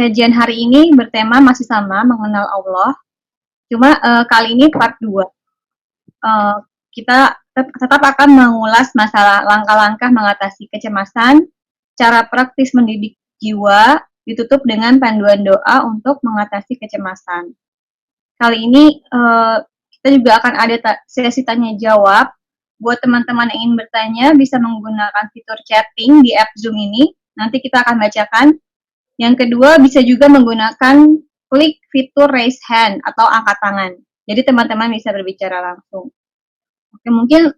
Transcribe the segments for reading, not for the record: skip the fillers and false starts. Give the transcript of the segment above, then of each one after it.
kajian hari ini bertema masih sama, mengenal Allah. Cuma kali ini part 2. Kita tetap akan mengulas masalah langkah-langkah mengatasi kecemasan, cara praktis mendidik jiwa, ditutup dengan panduan doa untuk mengatasi kecemasan. Kali ini kita juga akan ada sesi tanya jawab. Buat teman-teman yang ingin bertanya, bisa menggunakan fitur chatting di app Zoom ini. Nanti kita akan bacakan. Yang kedua, bisa juga menggunakan klik fitur raise hand atau angkat tangan. Jadi teman-teman bisa berbicara langsung. Oke, mungkin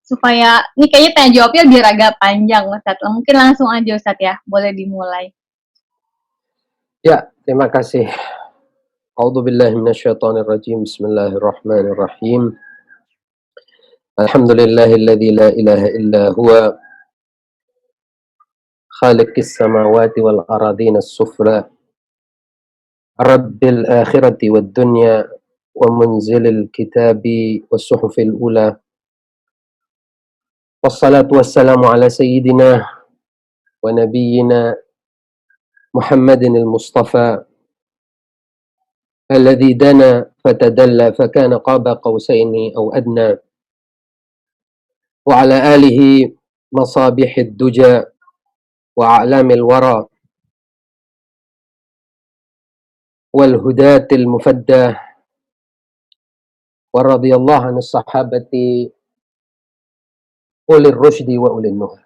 supaya ini kayaknya tanya jawabnya biar agak panjang, Ustadz. Mungkin langsung aja, Ustadz ya. Boleh dimulai. Ya, terima kasih. A'udzubillahi minasyaitonirrajim. Bismillahirrahmanirrahim. Alhamdulillahilladzi la ilaha illa huwa khaliqis samawati wal aradina as-sufla. Rabbil akhirati wad dunya wa munzilil kitabi was suhufil ula. Wassalatu wassalamu ala sayyidina wa nabiyyina Muhammadin al-Mustafa alladzi dana fatadalla fakana qaba qausaini aw adna wa ala alihi masabihid duja wa a'lamil wara wal hudatil mufaddah wa radiyallahu anus sahabati ulir rusydi wa ulil nuha.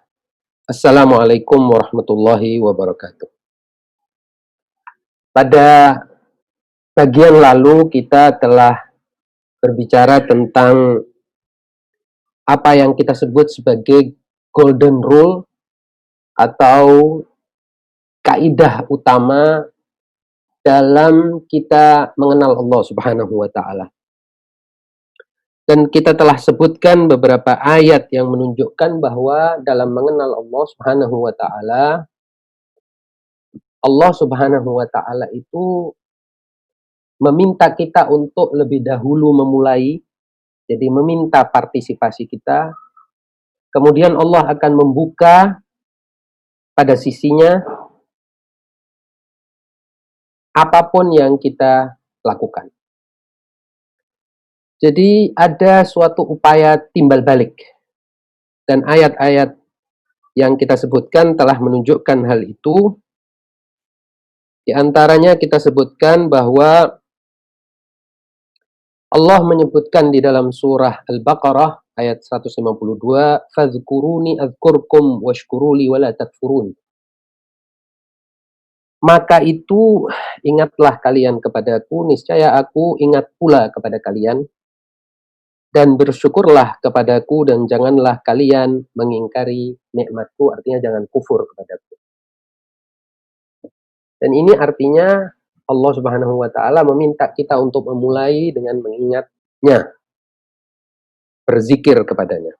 Assalamualaikum warahmatullahi wabarakatuh. Pada bagian lalu kita telah berbicara tentang apa yang kita sebut sebagai golden rule atau kaidah utama dalam kita mengenal Allah Subhanahu wa taala. Dan kita telah sebutkan beberapa ayat yang menunjukkan bahwa dalam mengenal Allah Subhanahu wa taala, Allah Subhanahu wa taala itu meminta kita untuk lebih dahulu memulai, jadi meminta partisipasi kita. Kemudian Allah akan membuka pada sisinya apapun yang kita lakukan. Jadi ada suatu upaya timbal balik. Dan ayat-ayat yang kita sebutkan telah menunjukkan hal itu. Di antaranya kita sebutkan bahwa Allah menyebutkan di dalam surah Al-Baqarah ayat 152, "Fadhkuruni adzkurkum washkuruli wala takfurun." Maka itu ingatlah kalian kepadaku, niscaya aku ingat pula kepada kalian, dan bersyukurlah kepadaku dan janganlah kalian mengingkari nikmatku, artinya jangan kufur kepadaku. Dan ini artinya Allah Subhanahu wa taala meminta kita untuk memulai dengan mengingatnya, berzikir kepadanya.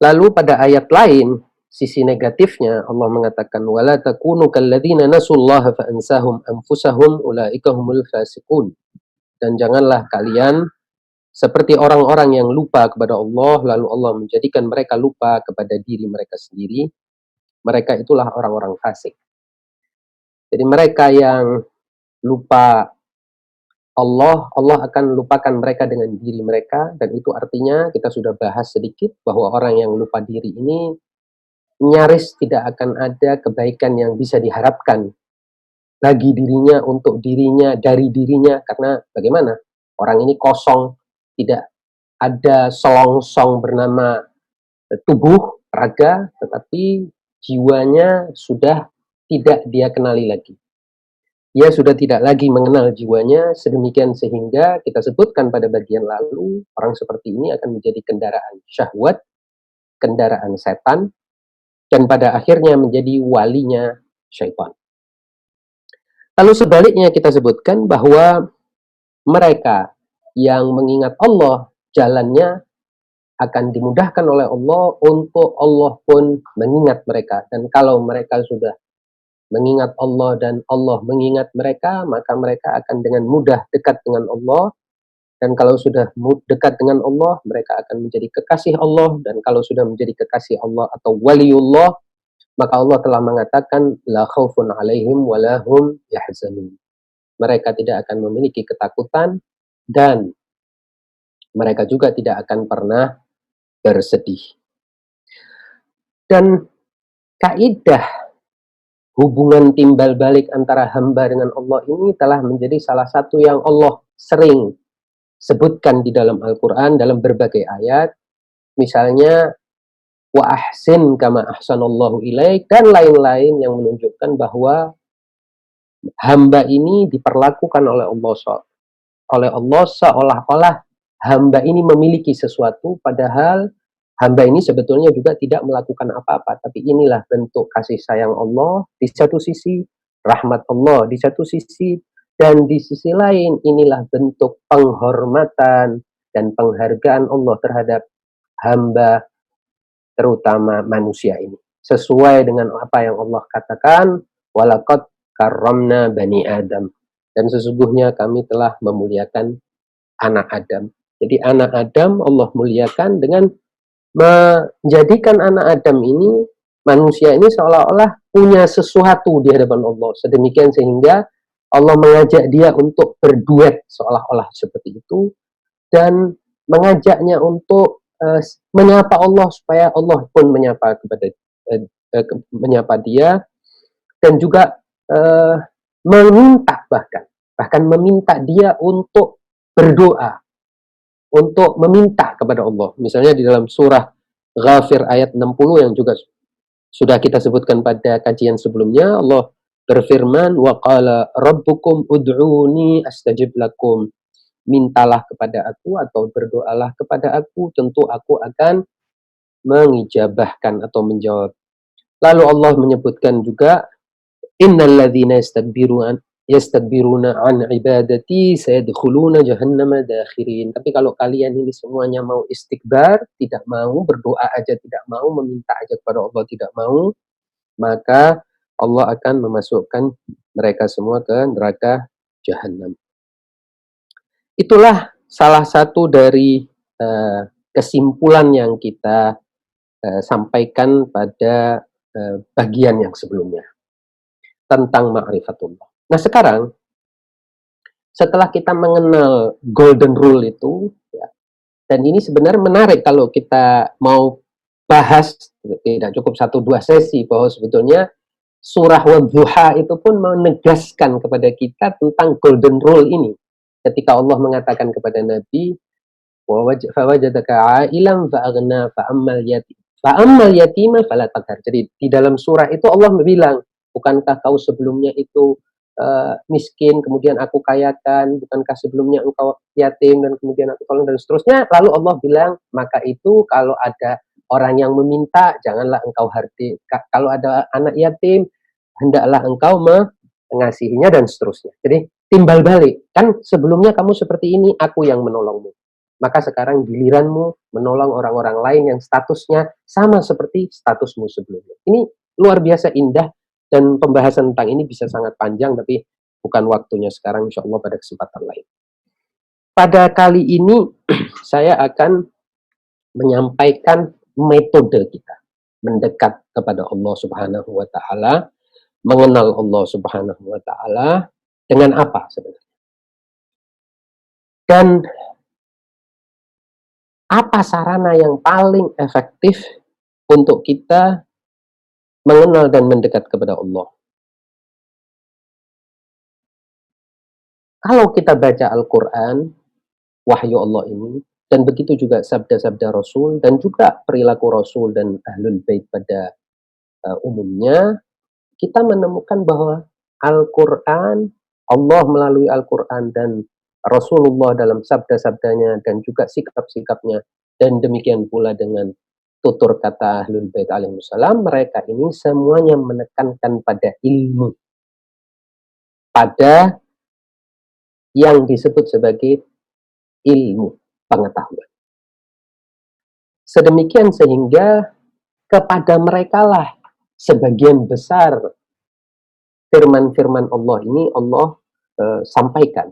Lalu pada ayat lain, sisi negatifnya Allah mengatakan wala takunu kalladzina nasullaha fa ansahum anfusahum ulaika humul fasiqun. Dan janganlah kalian seperti orang-orang yang lupa kepada Allah lalu Allah menjadikan mereka lupa kepada diri mereka sendiri. Mereka itulah orang-orang fasik. Jadi mereka yang lupa Allah, Allah akan lupakan mereka dengan diri mereka, dan itu artinya kita sudah bahas sedikit bahwa orang yang lupa diri ini nyaris tidak akan ada kebaikan yang bisa diharapkan bagi dirinya, untuk dirinya, dari dirinya, karena bagaimana? Orang ini kosong, tidak ada selongsong bernama tubuh, raga, tetapi jiwanya sudah tidak dia kenali lagi. Dia sudah tidak lagi mengenal jiwanya, sedemikian sehingga kita sebutkan pada bagian lalu, orang seperti ini akan menjadi kendaraan syahwat, kendaraan setan, dan pada akhirnya menjadi walinya syaitan. Lalu sebaliknya kita sebutkan bahwa mereka yang mengingat Allah, jalannya akan dimudahkan oleh Allah untuk Allah pun mengingat mereka. Dan kalau mereka sudah mengingat Allah dan Allah mengingat mereka, maka mereka akan dengan mudah dekat dengan Allah. Dan kalau sudah dekat dengan Allah, mereka akan menjadi kekasih Allah. Dan kalau sudah menjadi kekasih Allah atau waliullah, maka Allah telah mengatakan la khaufun 'alaihim wa la hum yahzanun. Mereka tidak akan memiliki ketakutan dan mereka juga tidak akan pernah bersedih. Dan kaidah hubungan timbal balik antara hamba dengan Allah ini telah menjadi salah satu yang Allah sering sebutkan di dalam Al-Quran dalam berbagai ayat. Misalnya wa ahsin kama ahsanallahu ilaik dan lain-lain yang menunjukkan bahwa hamba ini diperlakukan oleh Allah seolah-olah hamba ini memiliki sesuatu, padahal hamba ini sebetulnya juga tidak melakukan apa-apa. Tapi inilah bentuk kasih sayang Allah di satu sisi, rahmat Allah di satu sisi, dan di sisi lain inilah bentuk penghormatan dan penghargaan Allah terhadap hamba, terutama manusia ini. Sesuai dengan apa yang Allah katakan, walaqad karramna bani Adam. Dan sesungguhnya kami telah memuliakan anak Adam. Jadi anak Adam Allah muliakan dengan menjadikan anak Adam ini, manusia ini seolah-olah punya sesuatu di hadapan Allah. Sedemikian sehingga Allah mengajak dia untuk berduet seolah-olah seperti itu, dan mengajaknya untuk menyapa Allah supaya Allah pun menyapa menyapa dia, dan juga meminta bahkan meminta dia untuk berdoa, untuk meminta kepada Allah. Misalnya di dalam surah Ghafir ayat 60 yang juga sudah kita sebutkan pada kajian sebelumnya, Allah berfirman, wa qala rabbukum ud'uni astajib lakum. Mintalah kepada aku atau berdoalah kepada aku, tentu aku akan mengijabahkan atau menjawab. Lalu Allah menyebutkan juga, innalladzina yastakbiruna an ibadati sayadkhuluna jahannama dakhirin. Tapi kalau kalian ini semuanya mau istikbar, tidak mau berdoa aja, tidak mau meminta aja kepada Allah, tidak mau, maka Allah akan memasukkan mereka semua ke neraka jahannam. Itulah salah satu dari kesimpulan yang kita sampaikan pada bagian yang sebelumnya tentang ma'rifatullah. Nah sekarang, setelah kita mengenal golden rule itu, ya, dan ini sebenarnya menarik kalau kita mau bahas, tidak cukup 1-2 sesi, bahwa sebetulnya surah Wadduha itu pun menegaskan kepada kita tentang golden rule ini. Ketika Allah mengatakan kepada Nabi, fawajadaka a'ilam fa'aghna fa'ammal yatima fala taqhar. Jadi di dalam surah itu Allah bilang, bukankah kau sebelumnya itu miskin, kemudian aku kayakan, bukankah sebelumnya engkau yatim dan kemudian aku tolong, dan seterusnya. Lalu Allah bilang, maka itu kalau ada orang yang meminta, janganlah engkau harti. Kalau ada anak yatim, hendaklah engkau mengasihinya, dan seterusnya. Jadi timbal balik, kan sebelumnya kamu seperti ini, aku yang menolongmu. Maka sekarang giliranmu menolong orang-orang lain yang statusnya sama seperti statusmu sebelumnya. Ini luar biasa indah, dan pembahasan tentang ini bisa sangat panjang, tapi bukan waktunya sekarang, insya Allah pada kesempatan lain. Pada kali ini saya akan menyampaikan metode kita mendekat kepada Allah Subhanahu wa Ta'ala, mengenal Allah Subhanahu wa Ta'ala dengan apa sebenarnya, dan apa sarana yang paling efektif untuk kita mengenal dan mendekat kepada Allah. Kalau kita baca Al-Quran, wahyu Allah ini, dan begitu juga sabda-sabda Rasul, dan juga perilaku Rasul dan Ahlul Bait pada umumnya, kita menemukan bahwa Al-Quran, Allah melalui Al-Quran dan Rasulullah dalam sabda-sabdanya dan juga sikap-sikapnya, dan demikian pula dengan tutur kata Ahlul Bait alaihissalam, mereka ini semuanya menekankan pada ilmu, pada yang disebut sebagai ilmu pengetahuan. Sedemikian sehingga kepada mereka lah sebagian besar firman-firman Allah ini Allah sampaikan.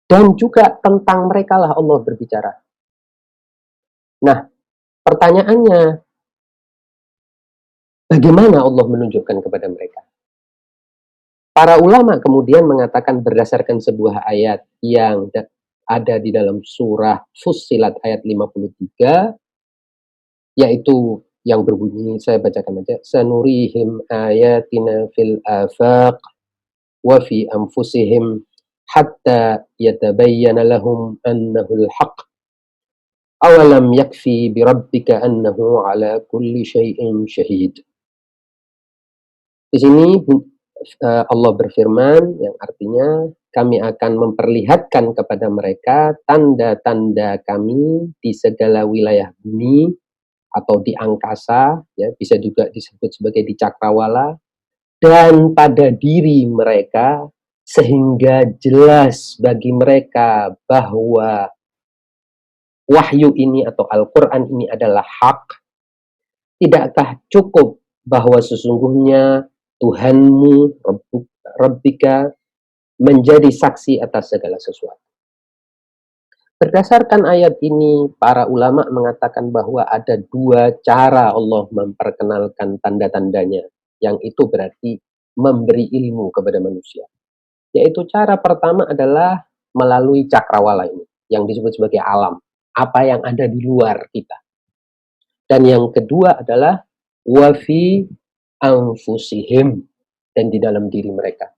Dan juga tentang mereka lah Allah berbicara. Nah, pertanyaannya, Bagaimana Allah menunjukkan kepada mereka? Para ulama kemudian mengatakan berdasarkan sebuah ayat yang ada di dalam surah Fussilat ayat 53, yaitu yang berbunyi, saya bacakan aja, sanurihim ayatina fil afaq wa fi anfusihim hatta yatabayyana lahum annahu al-haq awalam yakfi birabbika annahu ala kulli syai'in syahid. Di sini Allah berfirman yang artinya kami akan memperlihatkan kepada mereka tanda-tanda kami di segala wilayah bumi atau di angkasa, ya, bisa juga disebut sebagai di cakrawala, dan pada diri mereka sehingga jelas bagi mereka bahwa wahyu ini atau Al-Quran ini adalah hak. Tidakkah cukup bahwa sesungguhnya Tuhanmu, Rabbika, menjadi saksi atas segala sesuatu. Berdasarkan ayat ini, para ulama mengatakan bahwa ada dua cara Allah memperkenalkan tanda-tandanya, yang itu berarti memberi ilmu kepada manusia. Yaitu cara pertama adalah melalui cakrawala ini, yang disebut sebagai alam, apa yang ada di luar kita. Dan yang kedua adalah wafi anfusihim, dan di dalam diri mereka.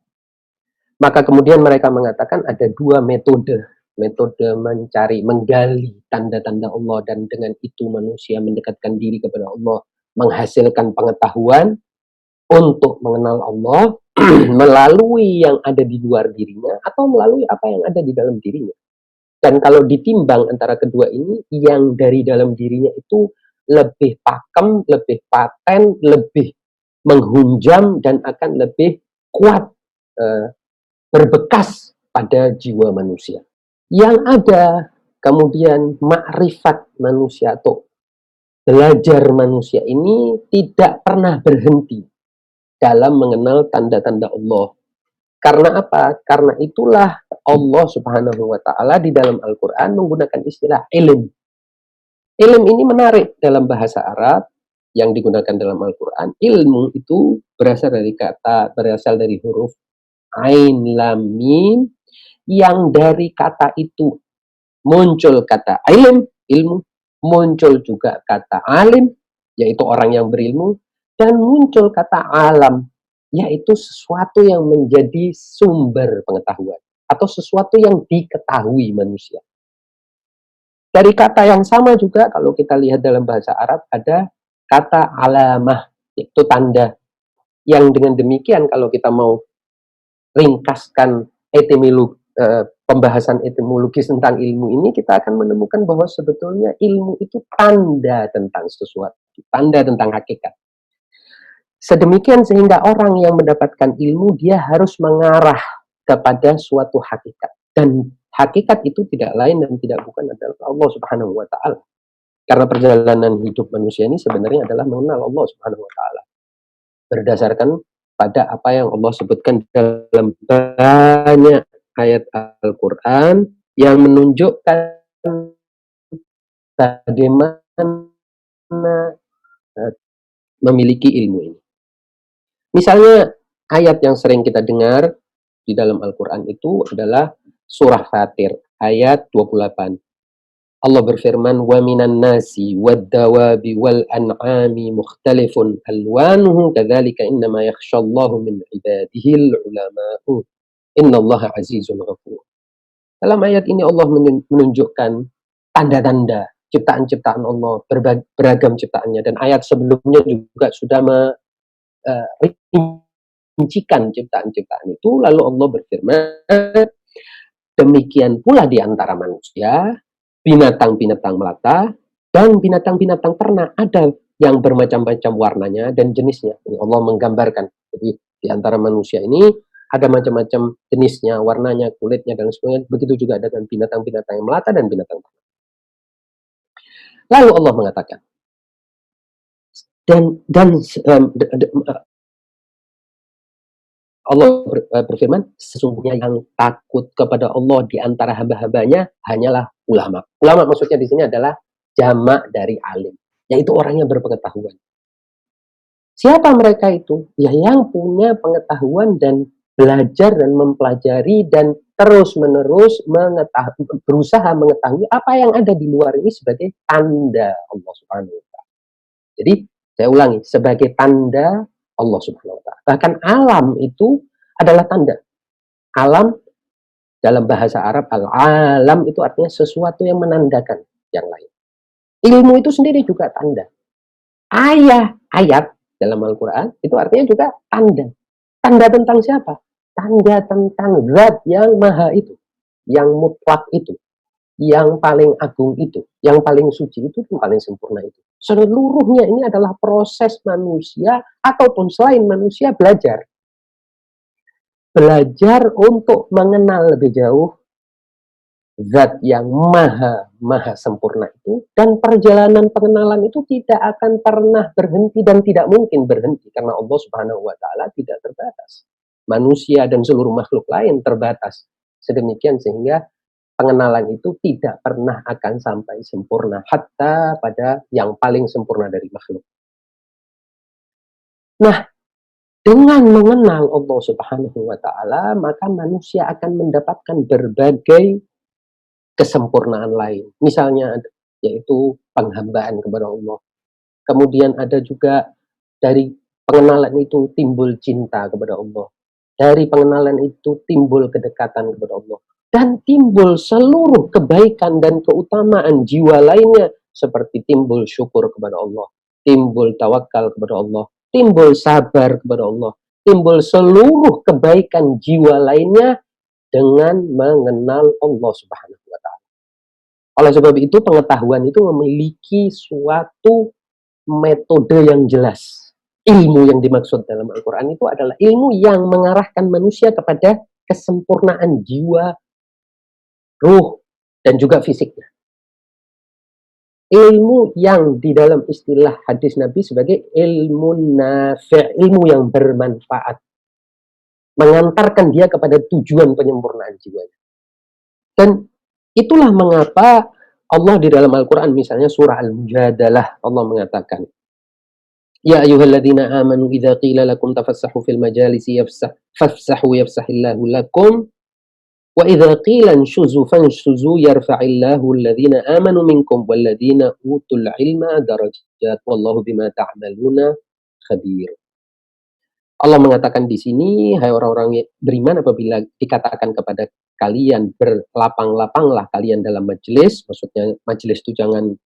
Maka kemudian mereka mengatakan ada dua metode mencari, menggali tanda-tanda Allah, dan dengan itu manusia mendekatkan diri kepada Allah, menghasilkan pengetahuan untuk mengenal Allah melalui yang ada di luar dirinya atau melalui apa yang ada di dalam dirinya. Dan kalau ditimbang antara kedua ini, yang dari dalam dirinya itu lebih pakem, lebih paten, lebih menghunjam, dan akan lebih kuat, berbekas pada jiwa manusia. Yang ada kemudian makrifat manusia atau belajar manusia ini tidak pernah berhenti dalam mengenal tanda-tanda Allah. Karena apa? Karena itulah Allah Subhanahu wa Ta'ala di dalam Al-Quran menggunakan istilah ilm. Ilm ini menarik dalam bahasa Arab yang digunakan dalam Al-Quran. Ilmu itu berasal dari huruf Ain Lam Mim, yang dari kata itu muncul kata ilmu, muncul juga kata alim, yaitu orang yang berilmu, dan muncul kata alam, yaitu sesuatu yang menjadi sumber pengetahuan atau sesuatu yang diketahui manusia. Dari kata yang sama juga kalau kita lihat dalam bahasa Arab ada kata alamah, yaitu tanda, yang dengan demikian kalau kita mau ringkaskan pembahasan etimologis tentang ilmu ini, kita akan menemukan bahwa sebetulnya ilmu itu tanda tentang sesuatu, tanda tentang hakikat. Sedemikian sehingga orang yang mendapatkan ilmu, dia harus mengarah kepada suatu hakikat. Dan hakikat itu tidak lain dan tidak bukan adalah Allah Subhanahu wa Ta'ala. Karena perjalanan hidup manusia ini sebenarnya adalah mengenal Allah Subhanahu wa Ta'ala. Berdasarkan pada apa yang Allah sebutkan dalam banyak ayat Al-Quran yang menunjukkan bagaimana memiliki ilmu ini. Misalnya ayat yang sering kita dengar di dalam Al-Quran itu adalah surah Fatir ayat 28. Allah berfirman, wa minan nasi wad-dawabi wal an'ami mukhtalifun alwanuhu kadzalika innama yakhshallahu min ibadihil ulama'u innallaha azizun ghafur. Dalam ayat ini Allah menunjukkan tanda-tanda ciptaan-ciptaan Allah, beragam ciptaannya, dan ayat sebelumnya juga sudah merincikan ciptaan-ciptaan itu. Lalu Allah berfirman, demikian pula di antara manusia, binatang-binatang melata, dan binatang-binatang ternak, ada yang bermacam-macam warnanya dan jenisnya. Ini Allah menggambarkan. Jadi di antara manusia ini ada macam-macam jenisnya, warnanya, kulitnya, dan sebagainya. Begitu juga dengan binatang-binatang yang melata dan binatang ternak. Lalu Allah mengatakan, Allah berfirman, sesungguhnya yang takut kepada Allah di antara hamba-hambanya hanyalah ulama. Ulama maksudnya di sini adalah jamak dari alim, yaitu orang yang berpengetahuan. Siapa mereka itu? Ya yang punya pengetahuan dan belajar dan mempelajari dan terus-menerus berusaha mengetahui apa yang ada di luar ini sebagai tanda Allah Subhanahu wa taala. Jadi, saya ulangi, sebagai tanda Allah Subhanahu wa taala. Bahkan alam itu adalah tanda. Alam dalam bahasa Arab, al-alam itu artinya sesuatu yang menandakan yang lain. Ilmu itu sendiri juga tanda. Ayat dalam Al-Quran itu artinya juga tanda. Tanda tentang siapa? Tanda tentang zat yang maha itu, yang mutlak itu, yang paling agung itu, yang paling suci itu, yang paling sempurna itu. Seluruhnya ini adalah proses manusia ataupun selain manusia belajar. Belajar untuk mengenal lebih jauh zat yang maha sempurna itu, dan perjalanan pengenalan itu tidak akan pernah berhenti dan tidak mungkin berhenti karena Allah Subhanahu wa taala tidak terbatas. Manusia dan seluruh makhluk lain terbatas. Sedemikian sehingga pengenalan itu tidak pernah akan sampai sempurna hatta pada yang paling sempurna dari makhluk. Nah, dengan mengenal Allah Subhanahu wa taala, maka manusia akan mendapatkan berbagai kesempurnaan lain. Misalnya yaitu penghambaan kepada Allah. Kemudian ada juga dari pengenalan itu timbul cinta kepada Allah. Dari pengenalan itu timbul kedekatan kepada Allah. Dan timbul seluruh kebaikan dan keutamaan jiwa lainnya. Seperti timbul syukur kepada Allah. Timbul tawakal kepada Allah. Timbul sabar kepada Allah. Timbul seluruh kebaikan jiwa lainnya dengan mengenal Allah Subhanahu wa taala. Oleh sebab itu, pengetahuan itu memiliki suatu metode yang jelas. Ilmu yang dimaksud dalam Al-Quran itu adalah ilmu yang mengarahkan manusia kepada kesempurnaan jiwa, ruh, dan juga fisiknya. Ilmu yang di dalam istilah hadis Nabi sebagai ilmu nafi', ilmu yang bermanfaat. Mengantarkan dia kepada tujuan penyempurnaan jiwanya. Dan itulah mengapa Allah di dalam Al-Quran, misalnya surah Al-Mujadalah, Allah mengatakan, Ya ayyuhalladzina amanu idza qila lakum tafassahu fil majalisi fafsahu yafsahillahu lakum wa idza qila anshuzu fanshuzu yarfa'illahu alladhina amanu minkum walladzina utul ilma darajat wallahu bima ta'maluna khabir. Allah mengatakan di sini, hai orang-orang beriman, apabila dikatakan kepada kalian berlapang-lapanglah kalian dalam majelis, maksudnya majelis itu jangan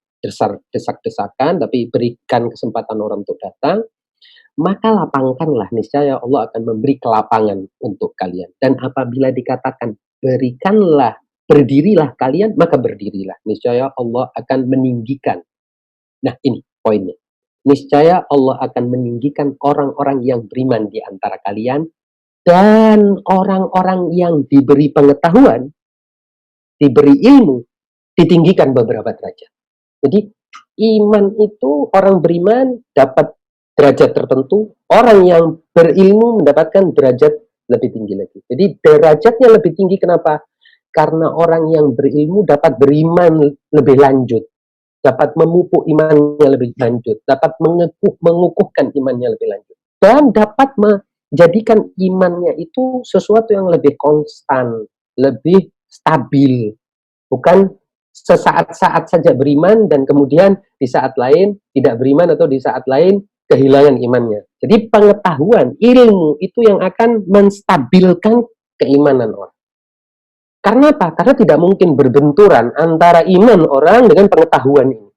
desak-desakan, tapi berikan kesempatan orang untuk datang, maka lapangkanlah, niscaya Allah akan memberi kelapangan untuk kalian. Dan apabila dikatakan berikanlah, berdirilah kalian, maka berdirilah, niscaya Allah akan meninggikan. Nah, ini poinnya. Niscaya Allah akan meninggikan orang-orang yang beriman di antara kalian, dan orang-orang yang diberi pengetahuan, diberi ilmu, ditinggikan beberapa derajat. Jadi iman itu, orang beriman dapat derajat tertentu, orang yang berilmu mendapatkan derajat lebih tinggi lagi. Jadi derajatnya lebih tinggi, kenapa? Karena orang yang berilmu dapat beriman lebih lanjut, dapat memupuk imannya lebih lanjut, dapat mengukuhkan imannya lebih lanjut, dan dapat menjadikan imannya itu sesuatu yang lebih konstan, lebih stabil, bukan sesaat-saat saja beriman dan kemudian di saat lain tidak beriman atau di saat lain kehilangan imannya. Jadi pengetahuan, ilmu itu yang akan menstabilkan keimanan orang. Karena apa? Karena tidak mungkin berbenturan antara iman orang dengan pengetahuan ini.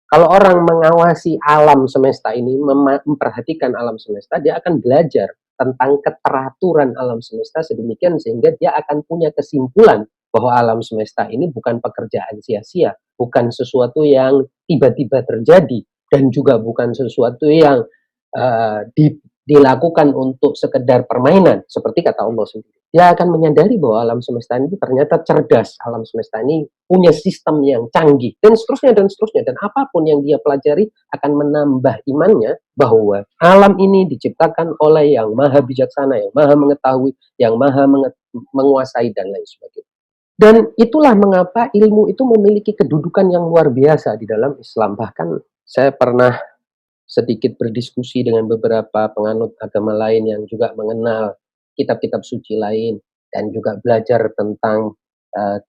Kalau orang mengawasi alam semesta ini, memperhatikan alam semesta, dia akan belajar tentang keteraturan alam semesta sedemikian sehingga dia akan punya kesimpulan bahwa alam semesta ini bukan pekerjaan sia-sia, bukan sesuatu yang tiba-tiba terjadi, dan juga bukan sesuatu yang dilakukan untuk sekedar permainan, seperti kata Allah sendiri. Dia akan menyadari bahwa alam semesta ini ternyata cerdas, alam semesta ini punya sistem yang canggih, dan seterusnya, dan apapun yang dia pelajari akan menambah imannya bahwa alam ini diciptakan oleh yang maha bijaksana, yang maha mengetahui, yang maha menguasai, dan lain sebagainya. Dan itulah mengapa ilmu itu memiliki kedudukan yang luar biasa di dalam Islam. Bahkan saya pernah sedikit berdiskusi dengan beberapa penganut agama lain yang juga mengenal kitab-kitab suci lain, dan juga belajar tentang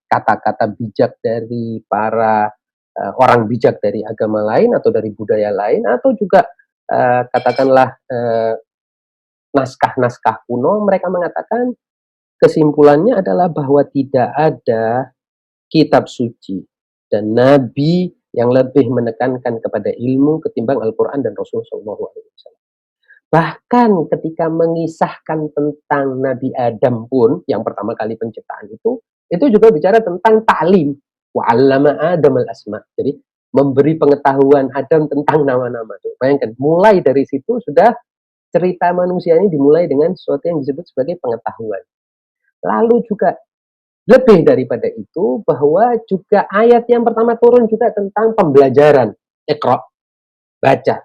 kata-kata bijak dari para orang bijak dari agama lain atau dari budaya lain, atau juga katakanlah naskah-naskah kuno. Mereka mengatakan kesimpulannya adalah bahwa tidak ada kitab suci dan nabi yang lebih menekankan kepada ilmu ketimbang Al-Quran dan Rasulullah SAW. Bahkan ketika mengisahkan tentang Nabi Adam pun, yang pertama kali penciptaan itu juga bicara tentang ta'lim. Wa'allama Adam al-asma. Jadi memberi pengetahuan Adam tentang nama-nama. Bayangkan, mulai dari situ sudah cerita manusia ini dimulai dengan sesuatu yang disebut sebagai pengetahuan. Lalu juga lebih daripada itu, bahwa juga ayat yang pertama turun juga tentang pembelajaran. Iqra, baca.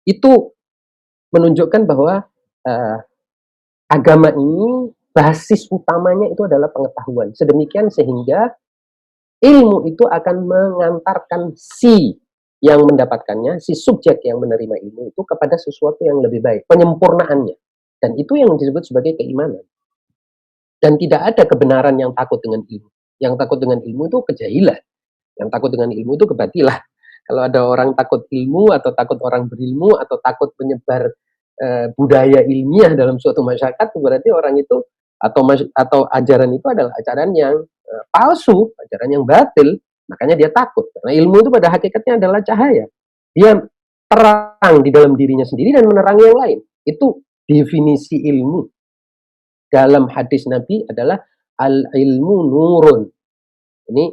Itu menunjukkan bahwa agama ini basis utamanya itu adalah pengetahuan. Sedemikian sehingga ilmu itu akan mengantarkan si yang mendapatkannya, si subjek yang menerima ilmu itu kepada sesuatu yang lebih baik, penyempurnaannya. Dan itu yang disebut sebagai keimanan. Dan tidak ada kebenaran yang takut dengan ilmu. Yang takut dengan ilmu itu kejahilan. Yang takut dengan ilmu itu kebatilan. Kalau ada orang takut ilmu, atau takut orang berilmu, atau takut menyebar budaya ilmiah dalam suatu masyarakat, berarti orang itu atau ajaran itu adalah ajaran yang palsu, ajaran yang batil. Makanya dia takut. Karena ilmu itu pada hakikatnya adalah cahaya. Dia terang di dalam dirinya sendiri dan menerangi yang lain. Itu definisi ilmu. Dalam hadis Nabi adalah al-ilmu nurun. Ini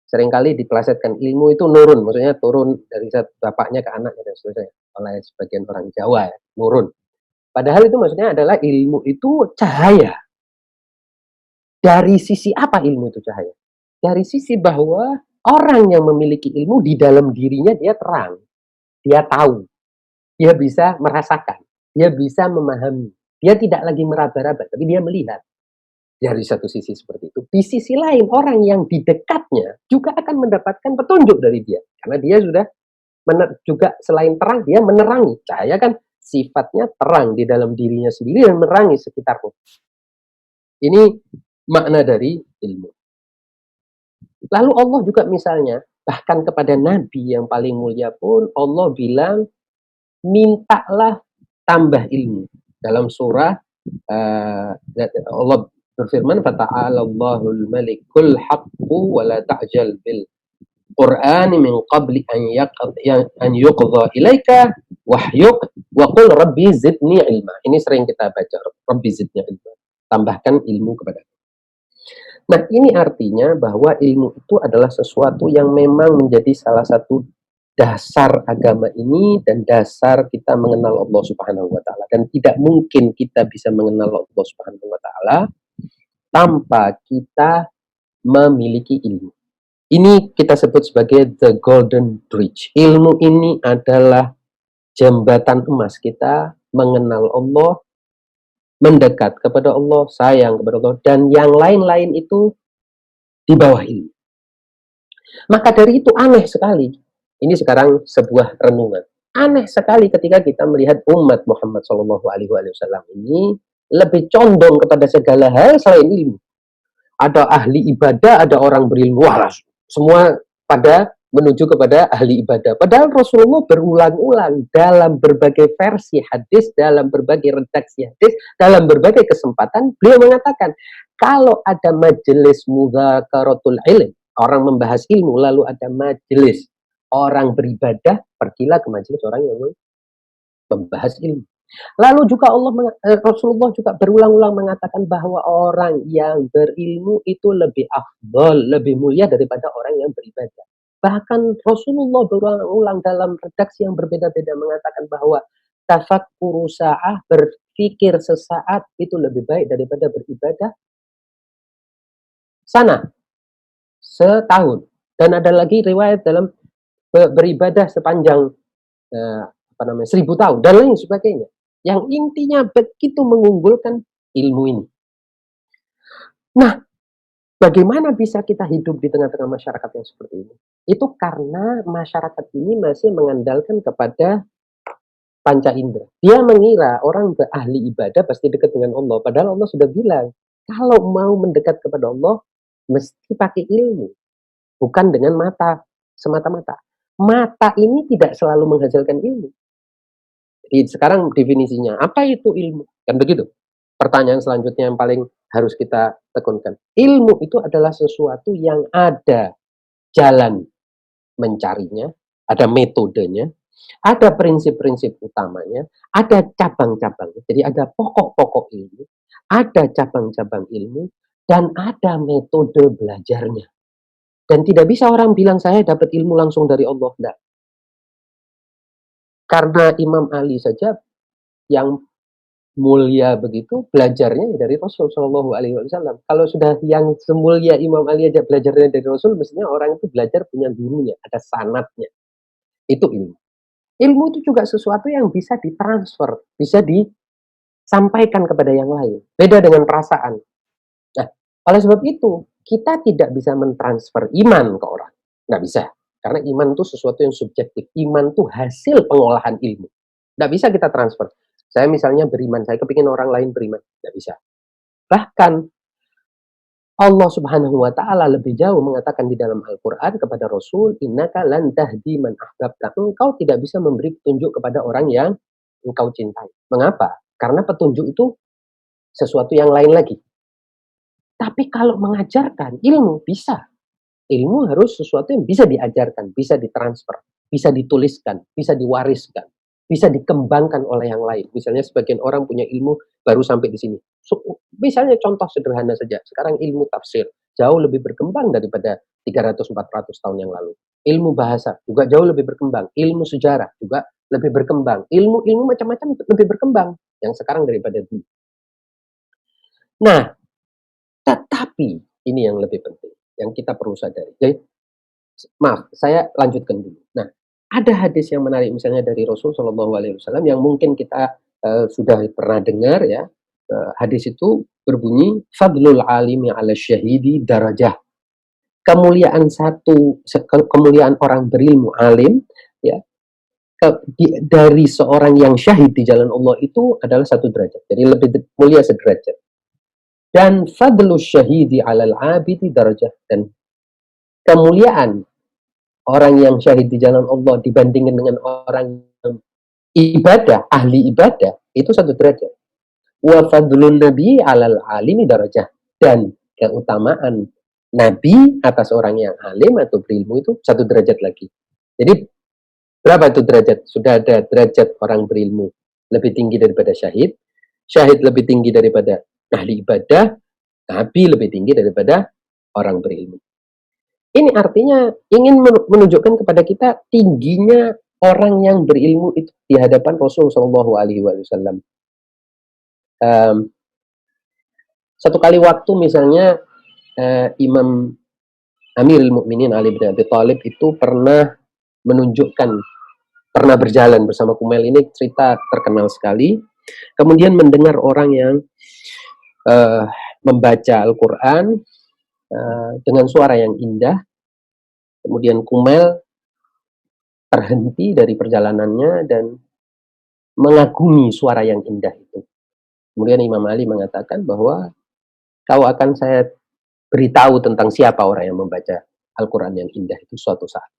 seringkali dipelesetkan, ilmu itu nurun, maksudnya turun dari bapaknya ke anaknya dan seterusnya oleh sebagian orang Jawa ya, nurun. Padahal itu maksudnya adalah ilmu itu cahaya. Dari sisi apa ilmu itu cahaya? Dari sisi bahwa orang yang memiliki ilmu di dalam dirinya dia terang, dia tahu, dia bisa merasakan, dia bisa memahami. Dia tidak lagi meraba-raba, tapi dia melihat. Dari satu sisi seperti itu. Di sisi lain, orang yang di dekatnya juga akan mendapatkan petunjuk dari dia. Karena dia sudah juga selain terang, dia menerangi. Cahaya kan sifatnya terang di dalam dirinya sendiri dan menerangi sekitarnya. Ini makna dari ilmu. Lalu Allah juga misalnya, bahkan kepada Nabi yang paling mulia pun, Allah bilang, mintalah tambah ilmu. Dalam surah Allah berfirman, fata'alallahul malikul haqqu wa la ta'jal bil qur'ani min qabli an yuqdha ilaika wahyuk wa qul rabbi zidni ilma. Ini sering kita baca, rabbi zidni ilma. Tambahkan ilmu kepada. Nah, ini artinya bahwa ilmu itu adalah sesuatu yang memang menjadi salah satu dasar agama ini dan dasar kita mengenal Allah Subhanahu wa taala, dan tidak mungkin kita bisa mengenal Allah Subhanahu wa taala tanpa kita memiliki ilmu. Ini kita sebut sebagai the golden bridge. Ilmu ini adalah jembatan emas kita mengenal Allah, mendekat kepada Allah, sayang kepada Allah, dan yang lain-lain itu di bawah ilmu. Maka dari itu aneh sekali. Ini sekarang sebuah renungan. Aneh sekali ketika kita melihat umat Muhammad SAW ini lebih condong kepada segala hal selain ilmu. Ada ahli ibadah, ada orang berilmu, wah, semua pada menuju kepada ahli ibadah. Padahal Rasulullah berulang-ulang dalam berbagai versi hadis, dalam berbagai redaksi hadis, dalam berbagai kesempatan, beliau mengatakan, kalau ada majelis mudhakaratul ilm, orang membahas ilmu, lalu ada majelis orang beribadah, pergilah ke majelis orang yang membahas ilmu. Lalu juga Rasulullah juga berulang-ulang mengatakan bahwa orang yang berilmu itu lebih afdol, lebih mulia daripada orang yang beribadah. Bahkan Rasulullah berulang-ulang dalam redaksi yang berbeda-beda mengatakan bahwa tafakkuru sa'ah, berpikir sesaat itu lebih baik daripada beribadah setahun. Dan ada lagi riwayat dalam beribadah sepanjang 1000 tahun dan lain sebagainya. Yang intinya begitu mengunggulkan ilmu ini. Nah, bagaimana bisa kita hidup di tengah-tengah masyarakat yang seperti ini? Itu karena masyarakat ini masih mengandalkan kepada panca indera. Dia mengira orang ahli ibadah pasti dekat dengan Allah. Padahal Allah sudah bilang, kalau mau mendekat kepada Allah, mesti pakai ilmu. Bukan dengan mata, semata-mata. Mata ini tidak selalu menghasilkan ilmu. Jadi sekarang definisinya, apa itu ilmu? Kan begitu. Pertanyaan selanjutnya yang paling harus kita tekunkan. Ilmu itu adalah sesuatu yang ada jalan mencarinya, ada metodenya, ada prinsip-prinsip utamanya, ada cabang-cabang. Jadi ada pokok-pokok ilmu, ada cabang-cabang ilmu, dan ada metode belajarnya. Dan tidak bisa orang bilang saya dapat ilmu langsung dari Allah. Tidak. Karena Imam Ali saja yang mulia begitu belajarnya dari Rasul Shallallahu Alaihi Wasallam. Kalau sudah yang semulia Imam Ali aja belajarnya dari Rasul, mestinya orang itu belajar punya gurunya, ada sanatnya. Itu ilmu. Ilmu itu juga sesuatu yang bisa ditransfer, bisa disampaikan kepada yang lain. Beda dengan perasaan. Nah, oleh sebab itu, kita tidak bisa mentransfer iman ke orang. Nggak bisa. Karena iman itu sesuatu yang subjektif. Iman itu hasil pengolahan ilmu. Nggak bisa kita transfer. Saya misalnya beriman, saya kepingin orang lain beriman. Nggak bisa. Bahkan, Allah Subhanahu wa Ta'ala lebih jauh mengatakan di dalam Al-Quran kepada Rasul, innaka lan tahdi man ahbabta. Engkau tidak bisa memberi petunjuk kepada orang yang engkau cintai. Mengapa? Karena petunjuk itu sesuatu yang lain lagi. Tapi kalau mengajarkan ilmu bisa. Ilmu harus sesuatu yang bisa diajarkan, bisa ditransfer, bisa dituliskan, bisa diwariskan, bisa dikembangkan oleh yang lain. Misalnya sebagian orang punya ilmu baru sampai di sini. Misalnya contoh sederhana saja. Sekarang ilmu tafsir jauh lebih berkembang daripada 300-400 tahun yang lalu. Ilmu bahasa juga jauh lebih berkembang. Ilmu sejarah juga lebih berkembang. Ilmu-ilmu macam-macam lebih berkembang yang sekarang daripada dulu. Nah, tetapi ini yang lebih penting, yang kita perlu sadari. Jadi, maaf, saya lanjutkan dulu. Nah, ada hadis yang menarik misalnya dari Rasul Shallallahu Alaihi Wasallam yang mungkin kita sudah pernah dengar ya. Hadis itu berbunyi, fadlul alimi ala syahidi darajah. Kemuliaan orang berilmu alim ya dari seorang yang syahid di jalan Allah itu adalah 1 derajat. Jadi lebih mulia sederajat. Dan fadlu syahidi alal abidi darajah, dan kemuliaan orang yang syahid di jalan Allah dibandingkan dengan orang yang ibadah, ahli ibadah, itu 1 derajat. Wa fadlun nabi alal alimi darajah, dan keutamaan nabi atas orang yang alim atau berilmu itu 1 derajat lagi. Jadi berapa itu derajat? Sudah ada derajat orang berilmu lebih tinggi daripada syahid, syahid lebih tinggi daripada ahli ibadah, nabi lebih tinggi daripada orang berilmu. Ini artinya ingin menunjukkan kepada kita tingginya orang yang berilmu itu di hadapan Rasul Shallallahu Alaihi Wasallam. Satu kali waktu misalnya Imam Amirul Mukminin Ali bin Abi Thalib itu pernah berjalan bersama Kumail. Ini cerita terkenal sekali. Kemudian mendengar orang yang membaca Al-Quran dengan suara yang indah. Kemudian Kumail terhenti dari perjalanannya dan mengagumi suara yang indah itu. Kemudian Imam Ali mengatakan bahwa kau akan saya beritahu tentang siapa orang yang membaca Al-Quran yang indah itu suatu saat.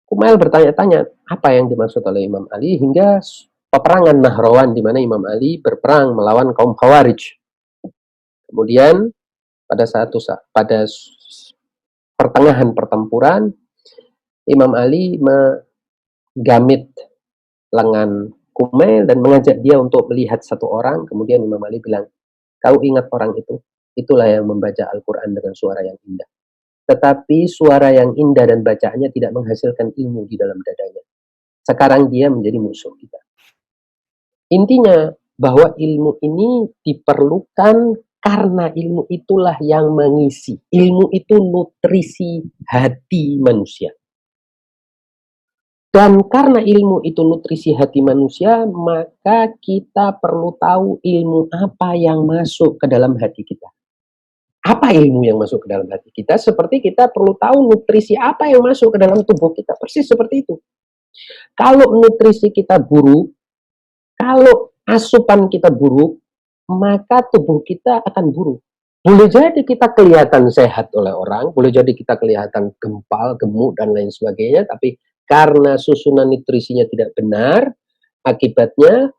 Kumail bertanya-tanya apa yang dimaksud oleh Imam Ali, hingga peperangan Nahrawan di mana Imam Ali berperang melawan kaum Khawarij. Kemudian pada pertengahan pertempuran, Imam Ali menggamit lengan Kumail dan mengajak dia untuk melihat satu orang. Kemudian Imam Ali bilang, kau ingat orang itu? Itulah yang membaca Al-Quran dengan suara yang indah. Tetapi suara yang indah dan bacaannya tidak menghasilkan ilmu di dalam dadanya. Sekarang dia menjadi musuh kita. Intinya bahwa ilmu ini diperlukan karena ilmu itulah yang mengisi. Ilmu itu nutrisi hati manusia. Dan karena ilmu itu nutrisi hati manusia, maka kita perlu tahu ilmu apa yang masuk ke dalam hati kita. Apa ilmu yang masuk ke dalam hati kita? Seperti kita perlu tahu nutrisi apa yang masuk ke dalam tubuh kita. Persis seperti itu. Kalau nutrisi kita buruk, kalau asupan kita buruk, maka tubuh kita akan buruk. Boleh jadi kita kelihatan sehat oleh orang, boleh jadi kita kelihatan gempal, gemuk, dan lain sebagainya, tapi karena susunan nutrisinya tidak benar, akibatnya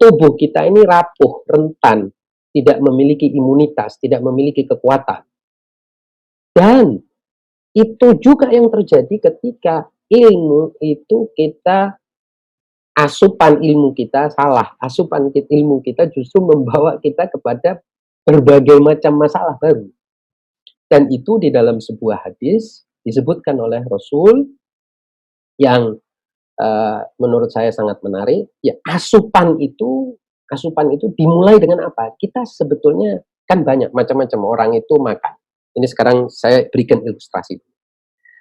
tubuh kita ini rapuh, rentan, tidak memiliki imunitas, tidak memiliki kekuatan. Dan itu juga yang terjadi ketika ilmu itu asupan ilmu kita salah. Asupan ilmu kita justru membawa kita kepada berbagai macam masalah baru. Dan itu di dalam sebuah hadis disebutkan oleh Rasul yang menurut saya sangat menarik. Ya, asupan itu dimulai dengan apa? Kita sebetulnya kan banyak macam-macam orang itu makan. Ini sekarang saya berikan ilustrasi.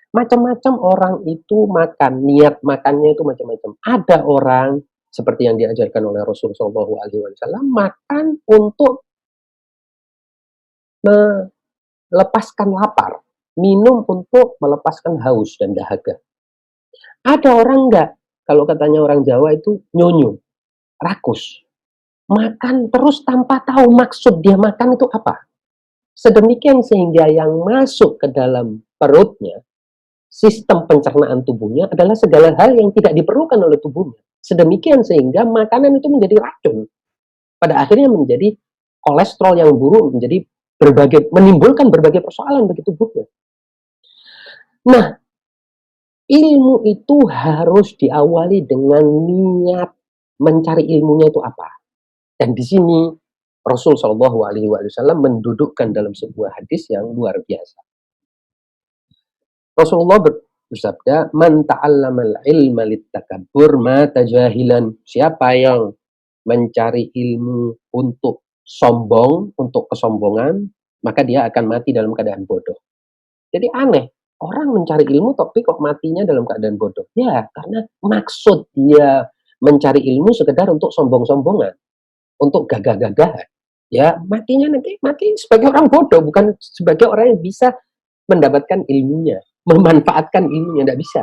Macam-macam orang itu makan, niat makannya itu macam-macam. Ada orang seperti yang diajarkan oleh Rasul Shallallahu Alaihi Wasallam makan untuk melepaskan lapar, minum untuk melepaskan haus dan dahaga. Ada orang enggak, kalau katanya orang Jawa itu nyonyo, rakus, makan terus tanpa tahu maksud dia makan itu apa. Sedemikian sehingga yang masuk ke dalam perutnya, sistem pencernaan tubuhnya adalah segala hal yang tidak diperlukan oleh tubuhnya. Sedemikian sehingga makanan itu menjadi racun. Pada akhirnya menjadi kolesterol yang buruk, menjadi menimbulkan berbagai persoalan bagi tubuhnya. Nah, ilmu itu harus diawali dengan niat mencari ilmunya itu apa. Dan di sini Rasul Shallallahu Alaihi Wasallam mendudukkan dalam sebuah hadis yang luar biasa. Rasulullah bersabda, "Man ta'allamal ilma littakabbur mata jahilan." Siapa yang mencari ilmu untuk sombong, untuk kesombongan, maka dia akan mati dalam keadaan bodoh. Jadi aneh, orang mencari ilmu tapi kok matinya dalam keadaan bodoh. Ya, karena maksud dia mencari ilmu sekedar untuk sombong-sombongan, untuk gagah-gagahan. Ya, matinya nanti mati sebagai orang bodoh, bukan sebagai orang yang bisa mendapatkan ilmunya, memanfaatkan ilmunya, tidak bisa.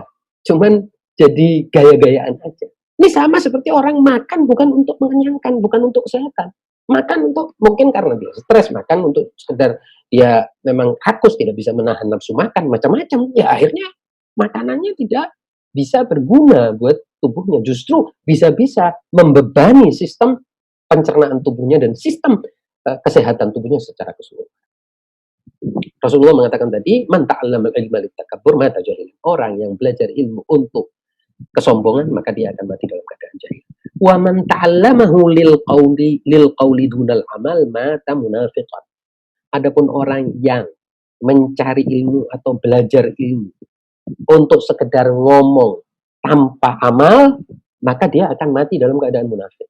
Cuman jadi gaya-gayaan aja. Ini sama seperti orang makan bukan untuk mengenyangkan, bukan untuk kesehatan. Makan untuk, mungkin karena dia stres, makan untuk sekedar dia memang rakus, tidak bisa menahan nafsu makan, macam-macam. Ya akhirnya makanannya tidak bisa berguna buat tubuhnya. Justru bisa-bisa membebani sistem pencernaan tubuhnya dan sistem kesehatan tubuhnya secara keseluruhan. Rasulullah mengatakan tadi, "Man ta'allama al-ilma littakabbur mata jahil." Orang yang belajar ilmu untuk kesombongan, maka dia akan mati dalam keadaan jahil. Wa man ta'allamahu lil qawli dunal amal mata munafiqan. Adapun orang yang mencari ilmu atau belajar ilmu untuk sekedar ngomong tanpa amal, maka dia akan mati dalam keadaan munafik.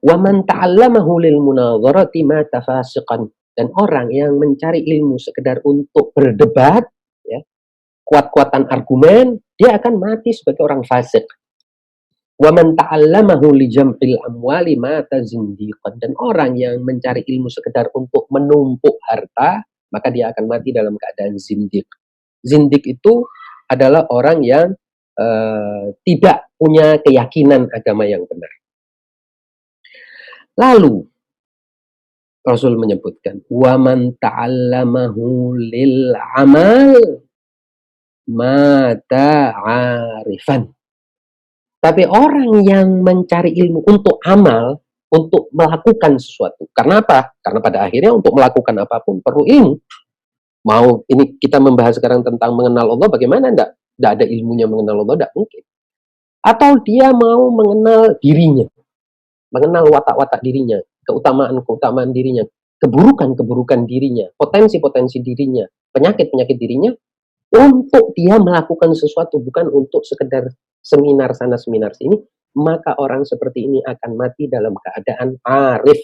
Wa man ta'allamahu lil munadharati mata fasiqan. Dan orang yang mencari ilmu sekedar untuk berdebat, ya, kuat-kuatan argumen, dia akan mati sebagai orang fasik. Wa man ta'allamahu li jam'il amwali mata zindiqan. Dan orang yang mencari ilmu sekedar untuk menumpuk harta, maka dia akan mati dalam keadaan zindiq. Zindiq itu adalah orang yang tidak punya keyakinan agama yang benar. Lalu Rasul menyebutkan, wa man ta'allamahu lil amal mata 'arifan. Tapi orang yang mencari ilmu untuk amal, untuk melakukan sesuatu. Karena apa? Karena pada akhirnya untuk melakukan apapun perlu ilmu. Mau ini kita membahas sekarang tentang mengenal Allah, bagaimana enggak ada ilmunya mengenal Allah, enggak mungkin. Atau dia mau mengenal dirinya, mengenal watak-watak dirinya, keutamaan-keutamaan dirinya, keburukan-keburukan dirinya, potensi-potensi dirinya, penyakit-penyakit dirinya, untuk dia melakukan sesuatu, bukan untuk sekedar seminar sana, seminar sini, maka orang seperti ini akan mati dalam keadaan arif,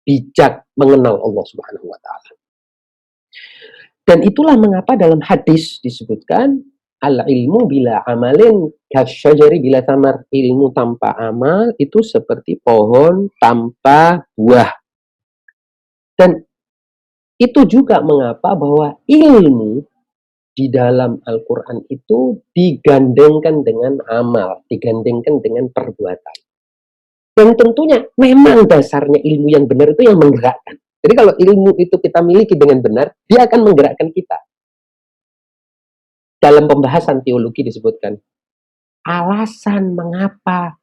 bijak, mengenal Allah Subhanahu wa Ta'ala. Dan itulah mengapa dalam hadis disebutkan, al-ilmu bila amalin kasyajari bila tamar. Ilmu tanpa amal itu seperti pohon tanpa buah. Dan itu juga mengapa bahwa ilmu di dalam Al-Quran itu digandengkan dengan amal, digandengkan dengan perbuatan. Dan tentunya memang dasarnya ilmu yang benar itu yang menggerakkan. Jadi kalau ilmu itu kita miliki dengan benar, dia akan menggerakkan kita. Dalam pembahasan teologi disebutkan, alasan mengapa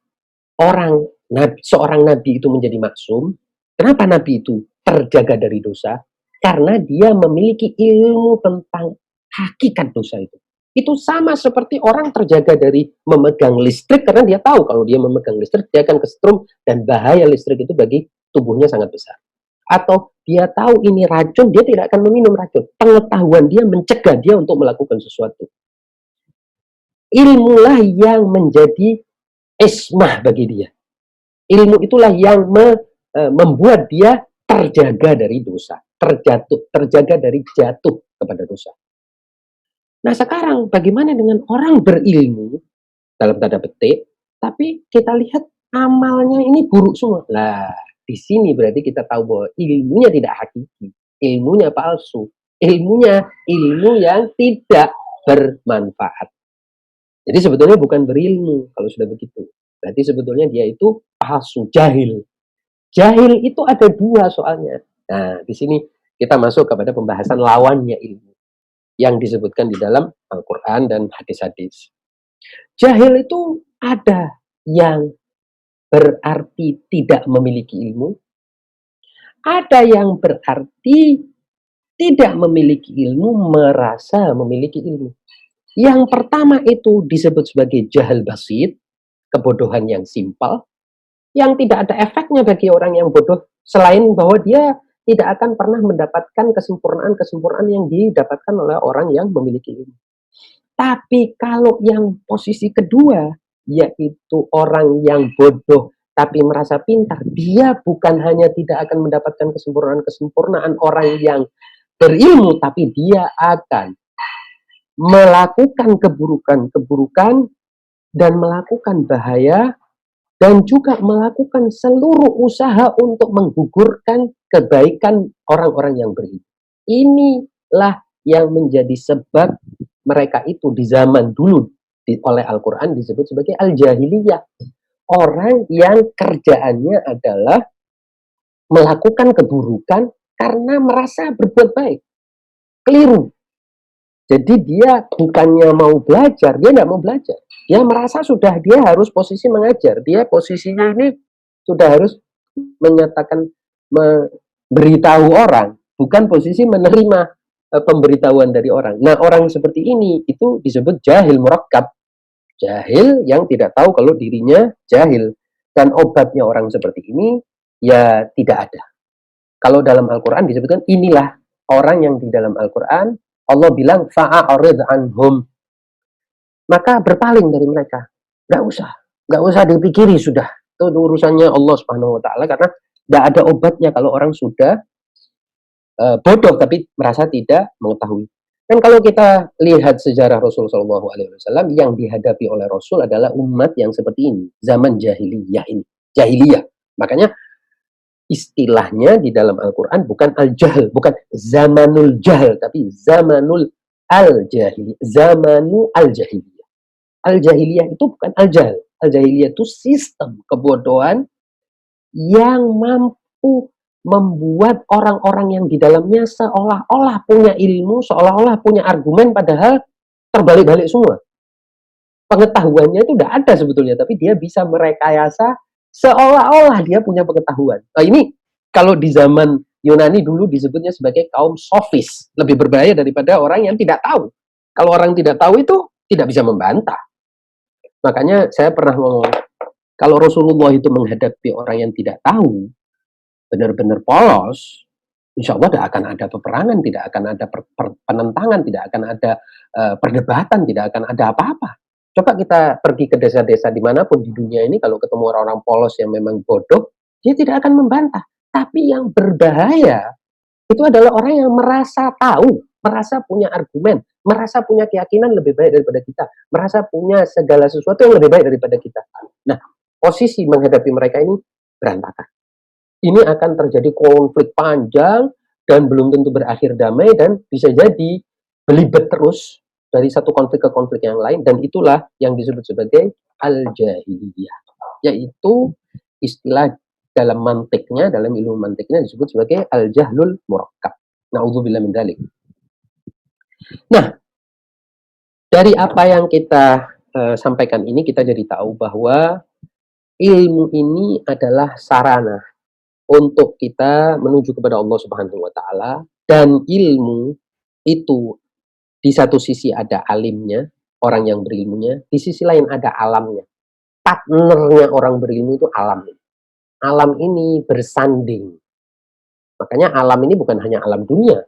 seorang nabi itu menjadi maksum, kenapa nabi itu terjaga dari dosa? Karena dia memiliki ilmu tentang hakikat dosa itu. Itu sama seperti orang terjaga dari memegang listrik, karena dia tahu kalau dia memegang listrik, dia akan kesetrum, dan bahaya listrik itu bagi tubuhnya sangat besar. Atau dia tahu ini racun, dia tidak akan meminum racun. Pengetahuan dia mencegah dia untuk melakukan sesuatu. Ilmulah yang menjadi ismah bagi dia. Ilmu itulah yang membuat dia terjaga dari dosa, terjaga dari jatuh kepada dosa. Nah sekarang bagaimana dengan orang berilmu, dalam tanda petik, tapi kita lihat amalnya ini buruk semua. Lah, di sini berarti kita tahu bahwa ilmunya tidak hakiki, ilmunya palsu, ilmunya ilmu yang tidak bermanfaat. Jadi sebetulnya bukan berilmu kalau sudah begitu. Berarti sebetulnya dia itu palsu, jahil. Jahil itu ada dua soalnya. Nah, di sini kita masuk kepada pembahasan lawannya ilmu yang disebutkan di dalam Al-Quran dan hadis-hadis. Jahil itu ada yang berarti tidak memiliki ilmu, ada yang berarti tidak memiliki ilmu, merasa memiliki ilmu. Yang pertama itu disebut sebagai jahil basit, kebodohan yang simpel, yang tidak ada efeknya bagi orang yang bodoh, selain bahwa dia tidak akan pernah mendapatkan kesempurnaan yang didapatkan oleh orang yang memiliki ilmu. Tapi kalau yang posisi kedua, yaitu orang yang bodoh tapi merasa pintar, dia bukan hanya tidak akan mendapatkan kesempurnaan orang yang berilmu, tapi dia akan melakukan keburukan dan melakukan bahaya, dan juga melakukan seluruh usaha untuk menggugurkan kebaikan orang-orang yang berilmu. Inilah yang menjadi sebab mereka itu di zaman dulu oleh Al-Quran disebut sebagai al-jahiliyah. Orang yang kerjaannya adalah melakukan keburukan karena merasa berbuat baik. Keliru. Jadi dia bukannya mau belajar, dia tidak mau belajar. Dia merasa sudah dia harus posisi mengajar. Dia posisinya ini sudah harus menyatakan, memberitahu orang, bukan posisi menerima pemberitahuan dari orang. Nah, orang seperti ini itu disebut jahil murakkab. Jahil yang tidak tahu kalau dirinya jahil. Dan obatnya orang seperti ini ya tidak ada. Kalau dalam Al-Quran disebutkan inilah orang yang di dalam Al-Quran Allah bilang fa'arid anhum, maka berpaling dari mereka. Nggak usah dipikiri, sudah itu urusannya Allah Subhanahu Wa Taala, karena nggak ada obatnya kalau orang sudah bodoh tapi merasa tidak mengetahui. Dan kalau kita lihat sejarah Rasul Shallallahu Alaihi Wasallam, yang dihadapi oleh Rasul adalah umat yang seperti ini, zaman jahiliyah ini, jahiliyah. Makanya istilahnya di dalam Al-Quran bukan al-jahl, bukan zamanul jahl, tapi zamanul al-jahiliyah, zamanu al-jahiliyah. Al-jahiliyah itu bukan al-jahl. Al-jahiliyah itu sistem kebodohan yang mampu membuat orang-orang yang di dalamnya seolah-olah punya ilmu, seolah-olah punya argumen, padahal terbalik-balik semua. Pengetahuannya itu tidak ada sebetulnya, tapi dia bisa merekayasa seolah-olah dia punya pengetahuan. Nah, ini kalau di zaman Yunani dulu disebutnya sebagai kaum sofis, lebih berbahaya daripada orang yang tidak tahu. Kalau orang tidak tahu itu tidak bisa membantah. Makanya saya pernah ngomong, kalau Rasulullah itu menghadapi orang yang tidak tahu, benar-benar polos, insya Allah tidak akan ada peperangan, tidak akan ada penentangan, tidak akan ada perdebatan, tidak akan ada apa-apa. Coba kita pergi ke desa-desa dimanapun di dunia ini, kalau ketemu orang-orang polos yang memang bodoh, dia tidak akan membantah. Tapi yang berbahaya itu adalah orang yang merasa tahu, merasa punya argumen, merasa punya keyakinan lebih baik daripada kita, merasa punya segala sesuatu yang lebih baik daripada kita. Nah, posisi menghadapi mereka ini berantakan. Ini akan terjadi konflik panjang dan belum tentu berakhir damai, dan bisa jadi belibet terus dari satu konflik ke konflik yang lain, dan itulah yang disebut sebagai al-jahiliyah, yaitu istilah dalam mantiknya, dalam ilmu mantiknya disebut sebagai al-jahlul murakkab. Na'udzubillah min dzalik. Nah, dari apa yang kita sampaikan ini, kita jadi tahu bahwa ilmu ini adalah sarana untuk kita menuju kepada Allah Subhanahu wa taala, dan ilmu itu di satu sisi ada alimnya, orang yang berilmunya, di sisi lain ada alamnya. Partnernya orang berilmu itu alam. Alam ini bersanding. Makanya alam ini bukan hanya alam dunia.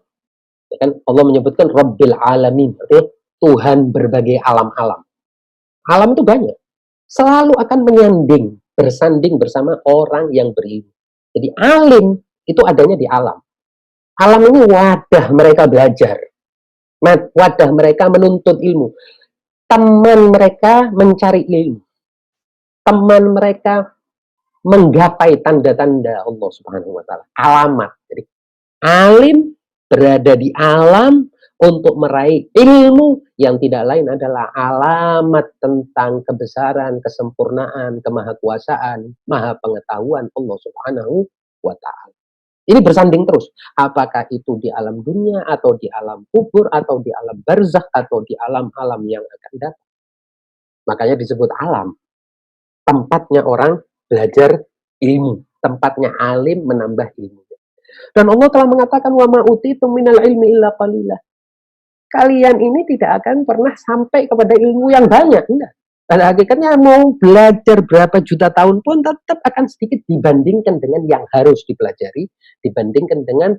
Ya kan? Allah menyebutkan Rabbil Alamin, artinya Tuhan berbagai alam-alam. Alam itu banyak. Selalu akan menyanding, bersanding bersama orang yang berilmu. Jadi alim itu adanya di alam. Alam ini wadah mereka belajar. Wadah mereka menuntut ilmu. Teman mereka mencari ilmu. Teman mereka menggapai tanda-tanda Allah Subhanahu wa taala. Alamat. Jadi alim berada di alam untuk meraih ilmu yang tidak lain adalah alamat tentang kebesaran, kesempurnaan, kemahakuasaan, maha pengetahuan Allah Subhanahu wa taala. Ini bersanding terus. Apakah itu di alam dunia, atau di alam kubur, atau di alam barzakh, atau di alam-alam yang akan datang. Makanya disebut alam. Tempatnya orang belajar ilmu. Tempatnya alim menambah ilmu. Dan Allah telah mengatakan, wa ma utitum minal ilmi illa qalila. Kalian ini tidak akan pernah sampai kepada ilmu yang banyak. Enggak. Pada hakikatnya mau belajar berapa juta tahun pun tetap akan sedikit dibandingkan dengan yang harus dipelajari, dibandingkan dengan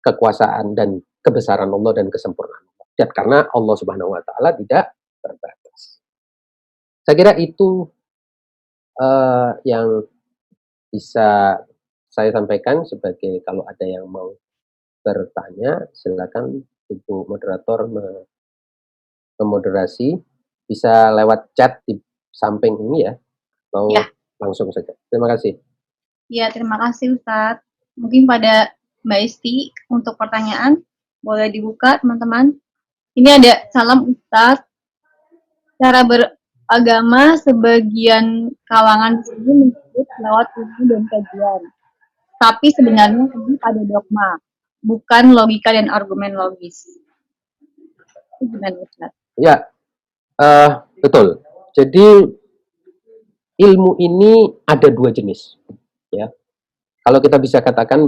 kekuasaan dan kebesaran Allah dan kesempurnaan Allah. Dan karena Allah Subhanahu wa taala tidak terbatas. Saya kira itu yang bisa saya sampaikan. Sebagai, kalau ada yang mau bertanya, silakan Ibu moderator memoderasi. Bisa lewat chat di samping ini ya, atau Ya. langsung saja. Terima kasih. Ya, terima kasih Ustadz. Mungkin pada Mbak Esti untuk pertanyaan, boleh dibuka teman-teman. Ini ada salam Ustadz. Cara beragama sebagian kalangan di sini menyebut lewat ilmu dan kajian. Tapi sebenarnya ini pada dogma, bukan logika dan argumen logis. Itu gimana Ustadz? Ya, betul. Jadi ilmu ini ada dua jenis. Ya, kalau kita bisa katakan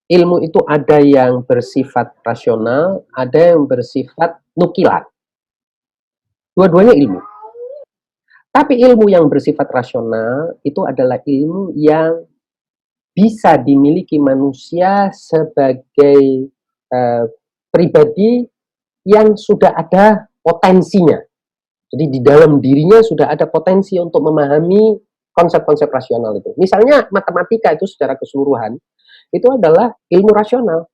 ilmu itu ada yang bersifat rasional, ada yang bersifat nukilan. Dua-duanya ilmu. Tapi ilmu yang bersifat rasional itu adalah ilmu yang bisa dimiliki manusia sebagai pribadi yang sudah ada potensinya. Jadi di dalam dirinya sudah ada potensi untuk memahami konsep-konsep rasional itu. Misalnya matematika itu secara keseluruhan itu adalah ilmu rasional.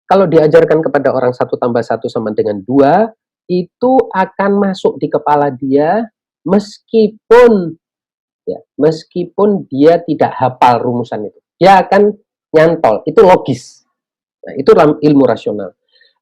Kalau diajarkan kepada orang 1 tambah 1 sama dengan 2, itu akan masuk di kepala dia meskipun dia tidak hafal rumusan itu. Dia akan nyantol, itu logis. Nah, itu ilmu rasional.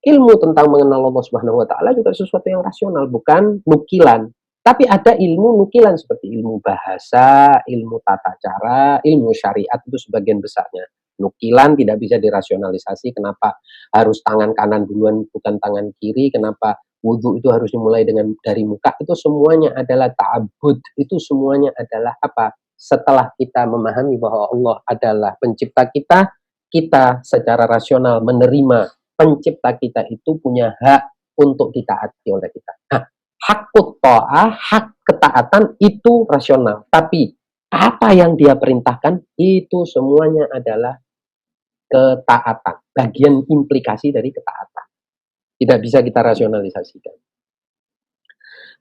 Ilmu tentang mengenal Allah Subhanahu wa taala juga sesuatu yang rasional, bukan nukilan. Tapi ada ilmu nukilan seperti ilmu bahasa, ilmu tata cara, ilmu syariat, itu sebagian besarnya nukilan, tidak bisa dirasionalisasi. Kenapa harus tangan kanan duluan bukan tangan kiri? Kenapa wudhu itu harus dimulai dari muka? Itu semuanya adalah ta'abbud. Itu semuanya adalah apa? Setelah kita memahami bahwa Allah adalah pencipta kita, kita secara rasional menerima pencipta kita itu punya hak untuk ditaati oleh kita. Nah, hakut ta'ah, hak ketaatan itu rasional. Tapi apa yang dia perintahkan itu semuanya adalah ketaatan. Bagian implikasi dari ketaatan. Tidak bisa kita rasionalisasikan.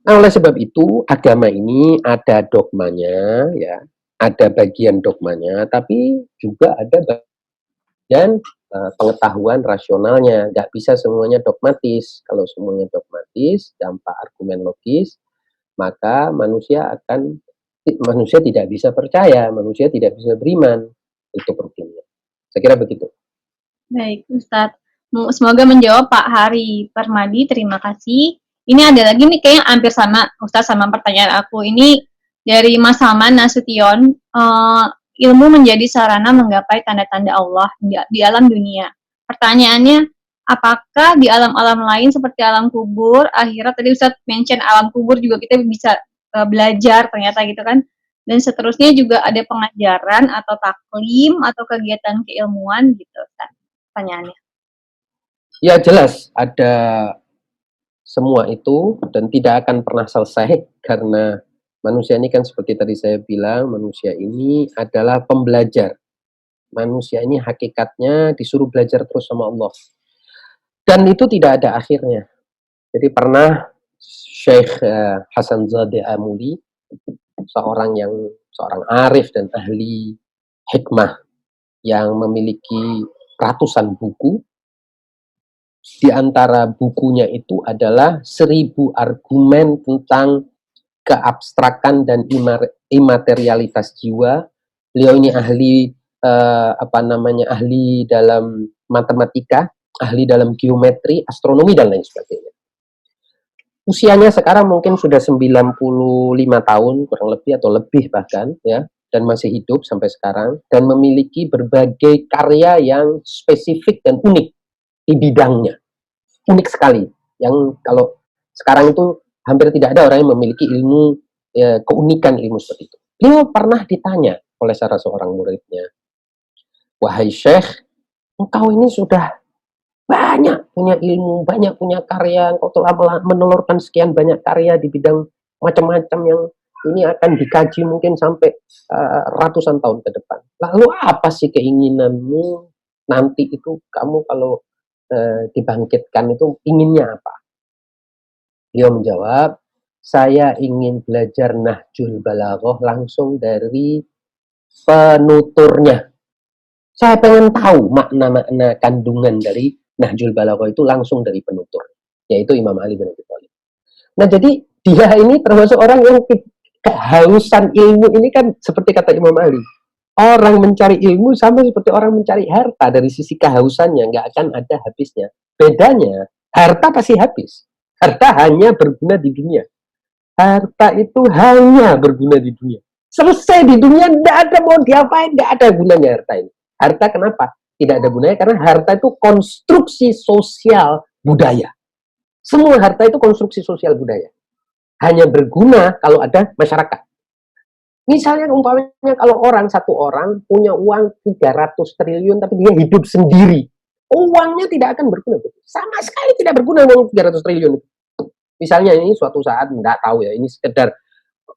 Nah, oleh sebab itu agama ini ada dogmanya, ya, ada bagian dogmanya, tapi juga ada bagian pengetahuan rasionalnya. Nggak bisa semuanya dogmatis. Kalau semuanya dogmatis tanpa argumen logis, maka manusia tidak bisa percaya, manusia tidak bisa beriman. Itu pentingnya. Saya kira begitu. Baik Ustadz. Semoga menjawab Pak Hari Permadi, terima kasih. Ini ada lagi nih kayaknya hampir sama Ustaz sama pertanyaan aku. Ini dari Mas Salman Nasution, ilmu menjadi sarana menggapai tanda-tanda Allah di alam dunia. Pertanyaannya, apakah di alam-alam lain seperti alam kubur, akhirat, tadi Ustaz mention alam kubur juga kita bisa belajar ternyata gitu kan. Dan seterusnya juga ada pengajaran atau taklim atau kegiatan keilmuan gitu Ustaz. Pertanyaannya. Ya jelas ada semua itu dan tidak akan pernah selesai karena manusia ini kan seperti tadi saya bilang, manusia ini adalah pembelajar. Manusia ini hakikatnya disuruh belajar terus sama Allah. Dan itu tidak ada akhirnya. Jadi pernah Syekh Hasan Zadeh Amuli, seorang arif dan ahli hikmah yang memiliki ratusan buku. Di antara bukunya itu adalah 1000 argumen tentang keabstrakan dan imaterialitas jiwa. Beliau ini ahli ahli dalam matematika, ahli dalam geometri, astronomi dan lain sebagainya. Usianya sekarang mungkin sudah 95 tahun kurang lebih atau lebih bahkan ya, dan masih hidup sampai sekarang dan memiliki berbagai karya yang spesifik dan unik di bidangnya. Unik sekali. Yang kalau sekarang itu hampir tidak ada orang yang memiliki ilmu keunikan ilmu seperti itu. Beliau pernah ditanya oleh salah seorang muridnya, "Wahai Syekh, engkau ini sudah banyak punya ilmu, banyak punya karya, engkau telah menelurkan sekian banyak karya di bidang macam-macam yang ini akan dikaji mungkin sampai ratusan tahun ke depan. Lalu apa sih keinginanmu nanti itu kamu kalau dibangkitkan itu inginnya apa?" Beliau menjawab, "Saya ingin belajar Nahjul Balaghah langsung dari penuturnya. Saya pengen tahu makna-makna kandungan dari Nahjul Balaghah itu langsung dari penutur, yaitu Imam Ali bin Abi Thalib." Nah, jadi dia ini termasuk orang yang kehausan ilmu ini kan seperti kata Imam Ali. Orang mencari ilmu sama seperti orang mencari harta, dari sisi kehausannya nggak akan ada habisnya. Bedanya, harta pasti habis. Harta hanya berguna di dunia. Harta itu hanya berguna di dunia. Selesai di dunia, nggak ada mau diapain, nggak ada gunanya harta ini. Harta kenapa? Tidak ada gunanya karena harta itu konstruksi sosial budaya. Semua harta itu konstruksi sosial budaya. Hanya berguna kalau ada masyarakat. Misalnya umpamanya kalau satu orang punya uang 300 triliun tapi dia hidup sendiri. Uangnya tidak akan berguna. Sama sekali tidak berguna uang 300 triliun. Misalnya ini suatu saat, tidak tahu ya, ini sekedar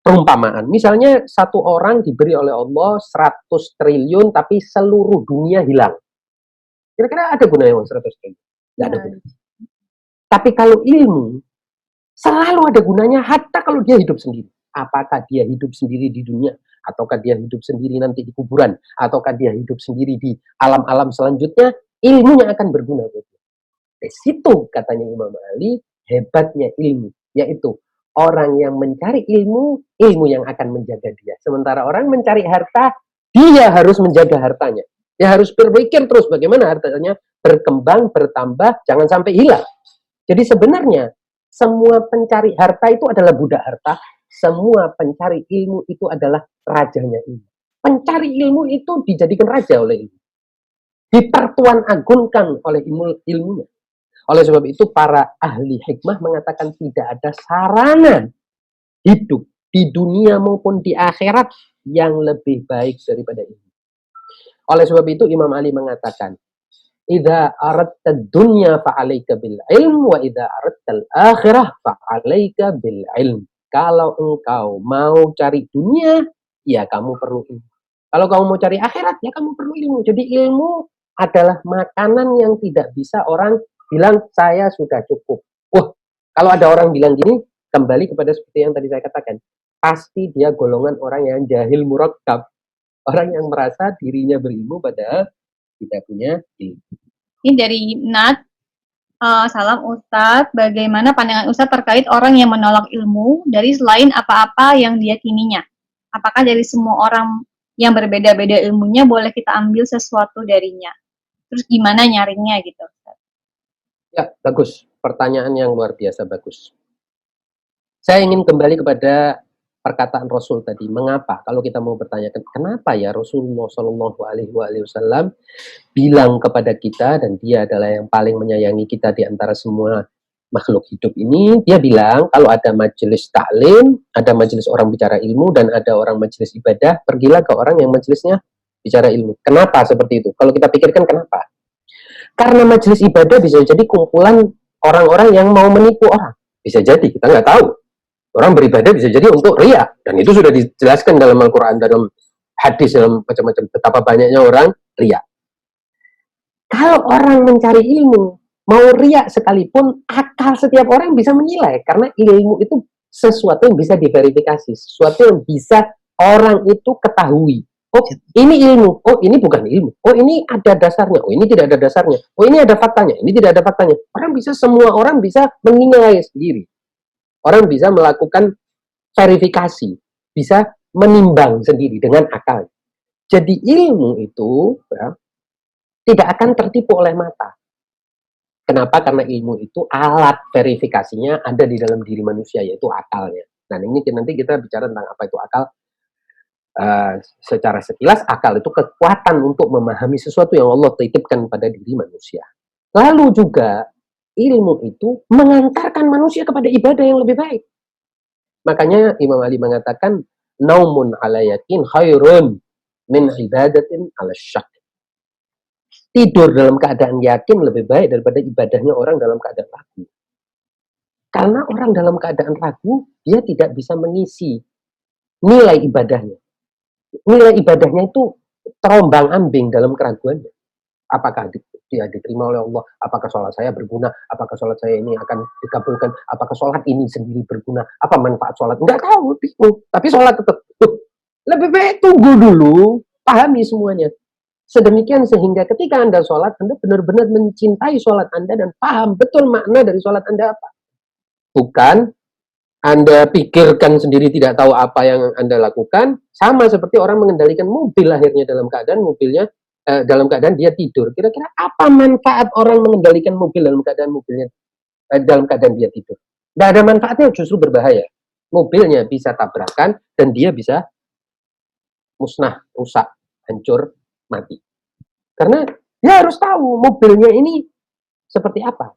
perumpamaan. Misalnya satu orang diberi oleh Allah 100 triliun tapi seluruh dunia hilang. Kira-kira ada gunanya uang 100 triliun? Tidak ada gunanya. Tapi kalau ilmu, selalu ada gunanya hatta kalau dia hidup sendiri. Apakah dia hidup sendiri di dunia, ataukah dia hidup sendiri nanti di kuburan, ataukah dia hidup sendiri di alam-alam selanjutnya, ilmunya akan berguna. Di situ katanya Imam Ali, hebatnya ilmu, yaitu orang yang mencari ilmu, ilmu yang akan menjaga dia. Sementara orang mencari harta, dia harus menjaga hartanya. Dia harus berpikir terus bagaimana hartanya berkembang, bertambah, jangan sampai hilang. Jadi sebenarnya semua pencari harta itu adalah budak harta. Semua pencari ilmu itu adalah rajanya ilmu. Pencari ilmu itu dijadikan raja oleh ilmu. Dipertuan agungkan oleh ilmunya. Oleh sebab itu para ahli hikmah mengatakan tidak ada sarana hidup di dunia maupun di akhirat yang lebih baik daripada ilmu. Oleh sebab itu Imam Ali mengatakan, "Idza aradta dunya fa'alaika bil ilm wa idza aradta al akhirah fa'alaika bil ilm." Kalau engkau mau cari dunia, ya kamu perlu ilmu. Kalau kamu mau cari akhirat, ya kamu perlu ilmu. Jadi ilmu adalah makanan yang tidak bisa orang bilang saya sudah cukup. Wah, kalau ada orang bilang gini, kembali kepada seperti yang tadi saya katakan, pasti dia golongan orang yang jahil murakkab. Orang yang merasa dirinya berilmu padahal tidak punya ilmu. Ini dari Nat, salam Ustadz, bagaimana pandangan Ustadz terkait orang yang menolak ilmu dari selain apa-apa yang diyakininya? Apakah dari semua orang yang berbeda-beda ilmunya boleh kita ambil sesuatu darinya? Terus gimana nyaringnya gitu? Bagus, pertanyaan yang luar biasa bagus. Saya ingin kembali kepada perkataan Rasul tadi. Mengapa? Kalau kita mau bertanya, kenapa ya Rasulullah Shallallahu Alaihi Wasallam bilang kepada kita, dan dia adalah yang paling menyayangi kita di antara semua makhluk hidup ini, dia bilang kalau ada majelis taklim, ada majelis orang bicara ilmu, dan ada orang majelis ibadah, pergilah ke orang yang majelisnya bicara ilmu. Kenapa seperti itu? Kalau kita pikirkan kenapa? Karena majelis ibadah bisa jadi kumpulan orang-orang yang mau menipu orang. Bisa jadi, kita nggak tahu. Orang beribadah bisa jadi untuk riya, dan itu sudah dijelaskan dalam Al-Quran, dalam hadis, dalam macam-macam. Betapa banyaknya orang riya. Kalau orang mencari ilmu, mau riya sekalipun, akal setiap orang bisa menilai, karena ilmu itu sesuatu yang bisa diverifikasi, sesuatu yang bisa orang itu ketahui. Oh, ini ilmu. Oh, ini bukan ilmu. Oh, ini ada dasarnya. Oh, ini tidak ada dasarnya. Oh, ini ada faktanya. Ini tidak ada faktanya. Semua orang bisa menilai sendiri. Orang bisa melakukan verifikasi, bisa menimbang sendiri dengan akal. Jadi ilmu itu ya, tidak akan tertipu oleh mata. Kenapa? Karena ilmu itu alat verifikasinya ada di dalam diri manusia, yaitu akalnya. Nah, ini nanti kita bicara tentang apa itu akal. Secara sekilas, akal itu kekuatan untuk memahami sesuatu yang Allah titipkan pada diri manusia. Lalu juga ilmu itu mengantarkan manusia kepada ibadah yang lebih baik. Makanya Imam Ali mengatakan, naumun ala yakin khairun min ibadatin ala syak. Tidur dalam keadaan yakin lebih baik daripada ibadahnya orang dalam keadaan ragu. Karena orang dalam keadaan ragu, dia tidak bisa mengisi nilai ibadahnya. Nilai ibadahnya itu terombang-ambing dalam keraguannya. Apakah dia diterima oleh Allah? Apakah sholat saya berguna? Apakah sholat saya ini akan dikabulkan? Apakah sholat ini sendiri berguna? Apa manfaat sholat? Enggak tahu, bingung. Tapi sholat tetap. Lebih baik tunggu dulu, pahami semuanya. Sedemikian sehingga ketika Anda sholat, Anda benar-benar mencintai sholat Anda dan paham betul makna dari sholat Anda apa. Bukan Anda pikirkan sendiri tidak tahu apa yang Anda lakukan, sama seperti orang mengendalikan mobil akhirnya dalam keadaan mobilnya dalam keadaan dia tidur. Kira-kira apa manfaat orang mengendalikan mobil dalam keadaan mobilnya dalam keadaan dia tidur? Tidak ada manfaatnya, justru berbahaya. Mobilnya bisa tabrakan dan dia bisa musnah, rusak, hancur, mati. Karena dia harus tahu mobilnya ini seperti apa.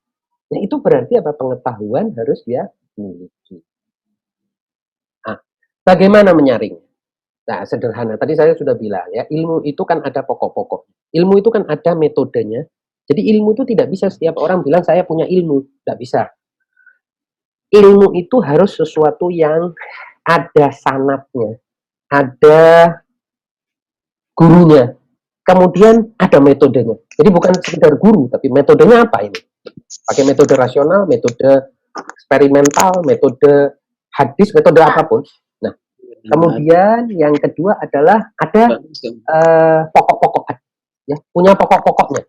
Nah, itu berarti apa? Pengetahuan harus dia miliki. Nah, bagaimana menyaring? Nah, sederhana. Tadi saya sudah bilang ya, ilmu itu kan ada pokok-pokok. Ilmu itu kan ada metodenya. Jadi ilmu itu tidak bisa setiap orang bilang saya punya ilmu. Tidak bisa. Ilmu itu harus sesuatu yang ada sanatnya, ada gurunya, kemudian ada metodenya. Jadi bukan sekedar guru, tapi metodenya apa ini? Pakai metode rasional, metode eksperimental, metode hadis, metode apapun. Nah, kemudian yang kedua adalah ada pokok-pokok, ya, punya pokok-pokoknya.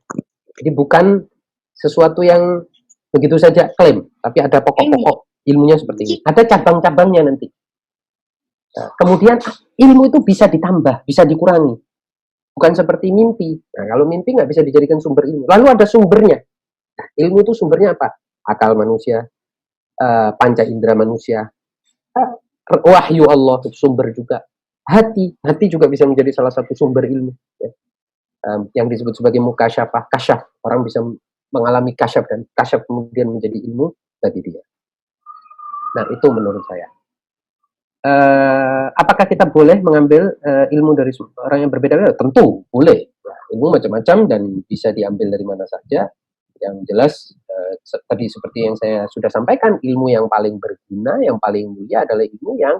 Jadi bukan sesuatu yang begitu saja klaim, tapi ada pokok-pokok ilmunya seperti ini. Ada cabang-cabangnya nanti. Nah, kemudian ilmu itu bisa ditambah, bisa dikurangi. Bukan seperti mimpi. Nah, kalau mimpi nggak bisa dijadikan sumber ilmu. Lalu ada sumbernya. Nah, ilmu itu sumbernya apa? Akal manusia, panca indera manusia, wahyu Allah itu sumber juga. Hati juga bisa menjadi salah satu sumber ilmu. Ya. Yang disebut sebagai mukasyafah, kasyaf. Orang bisa mengalami kasyaf dan kasyaf kemudian menjadi ilmu bagi dia. Nah, itu menurut saya. Apakah kita boleh mengambil ilmu dari orang yang berbeda-beda? Tentu boleh. Nah, ilmu macam-macam dan bisa diambil dari mana saja. Yang jelas tadi seperti yang saya sudah sampaikan, ilmu yang paling berguna, yang paling mulia adalah ilmu yang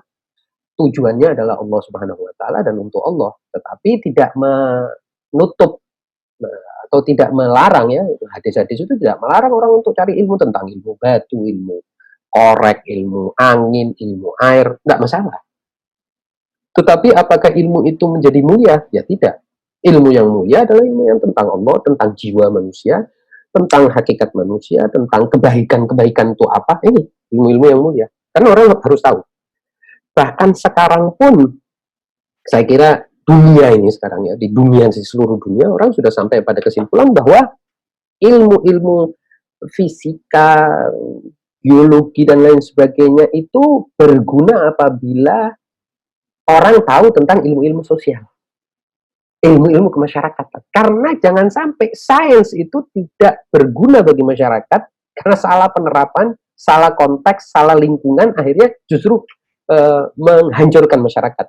tujuannya adalah Allah Subhanahu Wa Taala dan untuk Allah, tetapi tidak menutup atau tidak melarang, ya, hadis-hadis itu tidak melarang orang untuk cari ilmu tentang ilmu batu, ilmu korek, ilmu angin, ilmu air, nggak masalah. Tetapi apakah ilmu itu menjadi mulia? Ya tidak. Ilmu yang mulia adalah ilmu yang tentang Allah, tentang jiwa manusia, tentang hakikat manusia, tentang kebaikan-kebaikan itu apa. Ini ilmu-ilmu yang mulia. Karena orang harus tahu. Bahkan sekarang pun, saya kira dunia ini sekarang ya, di dunia, di seluruh dunia, orang sudah sampai pada kesimpulan bahwa ilmu-ilmu fisika, biologi dan lain sebagainya itu berguna apabila orang tahu tentang ilmu-ilmu sosial, ilmu-ilmu kemasyarakatan. Karena jangan sampai sains itu tidak berguna bagi masyarakat karena salah penerapan, salah konteks, salah lingkungan, akhirnya justru menghancurkan masyarakat.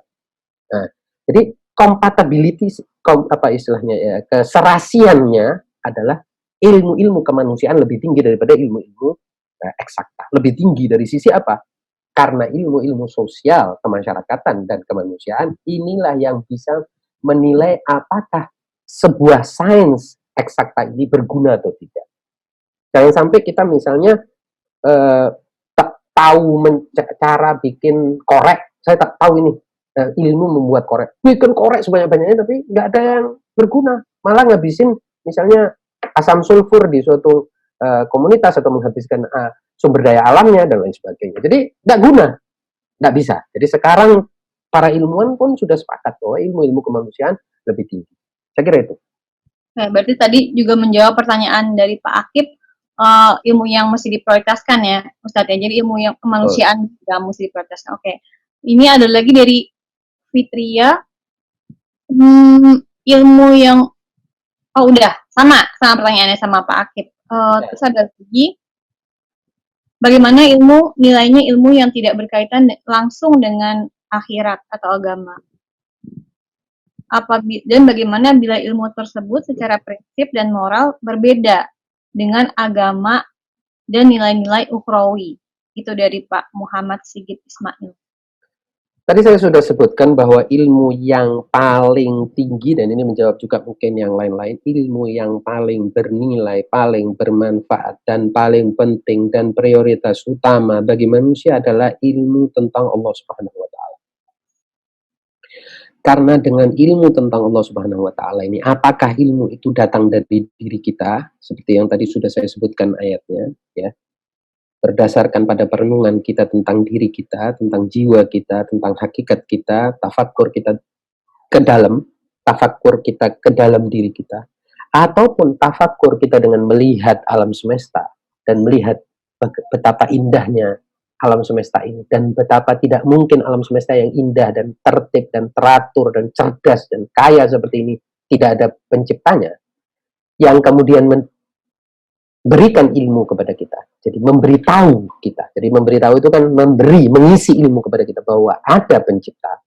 Nah, jadi compatibility, apa istilahnya ya, keserasiannya adalah ilmu-ilmu kemanusiaan lebih tinggi daripada ilmu-ilmu eksakta. Lebih tinggi dari sisi apa? Karena ilmu-ilmu sosial, kemasyarakatan, dan kemanusiaan inilah yang bisa menilai apakah sebuah sains eksakta ini berguna atau tidak. Jangan sampai kita misalnya tak tahu cara bikin korek, saya tak tahu ini ilmu membuat korek, bikin korek sebanyak-banyaknya tapi nggak ada yang berguna, malah ngabisin misalnya asam sulfur di suatu komunitas atau menghabiskan sumber daya alamnya dan lain sebagainya. Jadi nggak guna, nggak bisa. Jadi sekarang para ilmuwan pun sudah sepakat bahwa ilmu-ilmu kemanusiaan lebih tinggi. Saya kira itu. Nah, berarti tadi juga menjawab pertanyaan dari Pak Akib, ilmu yang mesti diprioritaskan ya, Ustadz ya. Jadi ilmu yang kemanusiaan nggak mesti diprioritaskan. Oke. Ini ada lagi dari Fitria, ilmu yang udah sama pertanyaannya sama Pak Akib. Terus ada lagi, bagaimana nilainya ilmu yang tidak berkaitan langsung dengan akhirat atau agama? Dan bagaimana bila ilmu tersebut secara prinsip dan moral berbeda dengan agama dan nilai-nilai ukhrawi? Itu dari Pak Muhammad Sigit Ismail. Tadi saya sudah sebutkan bahwa ilmu yang paling tinggi, dan ini menjawab juga mungkin yang lain-lain, ilmu yang paling bernilai, paling bermanfaat, dan paling penting, dan prioritas utama bagi manusia adalah ilmu tentang Allah Subhanahu wa Ta'ala. Karena dengan ilmu tentang Allah Subhanahu wa Ta'ala ini, apakah ilmu itu datang dari diri kita, seperti yang tadi sudah saya sebutkan ayatnya, ya, berdasarkan pada perenungan kita tentang diri kita, tentang jiwa kita, tentang hakikat kita, tafakkur kita ke dalam diri kita, ataupun tafakkur kita dengan melihat alam semesta dan melihat betapa indahnya alam semesta ini dan betapa tidak mungkin alam semesta yang indah dan tertib dan teratur dan cerdas dan kaya seperti ini tidak ada penciptanya, yang kemudian berikan ilmu kepada kita. Jadi memberitahu kita. Jadi memberitahu itu kan mengisi ilmu kepada kita bahwa ada pencipta.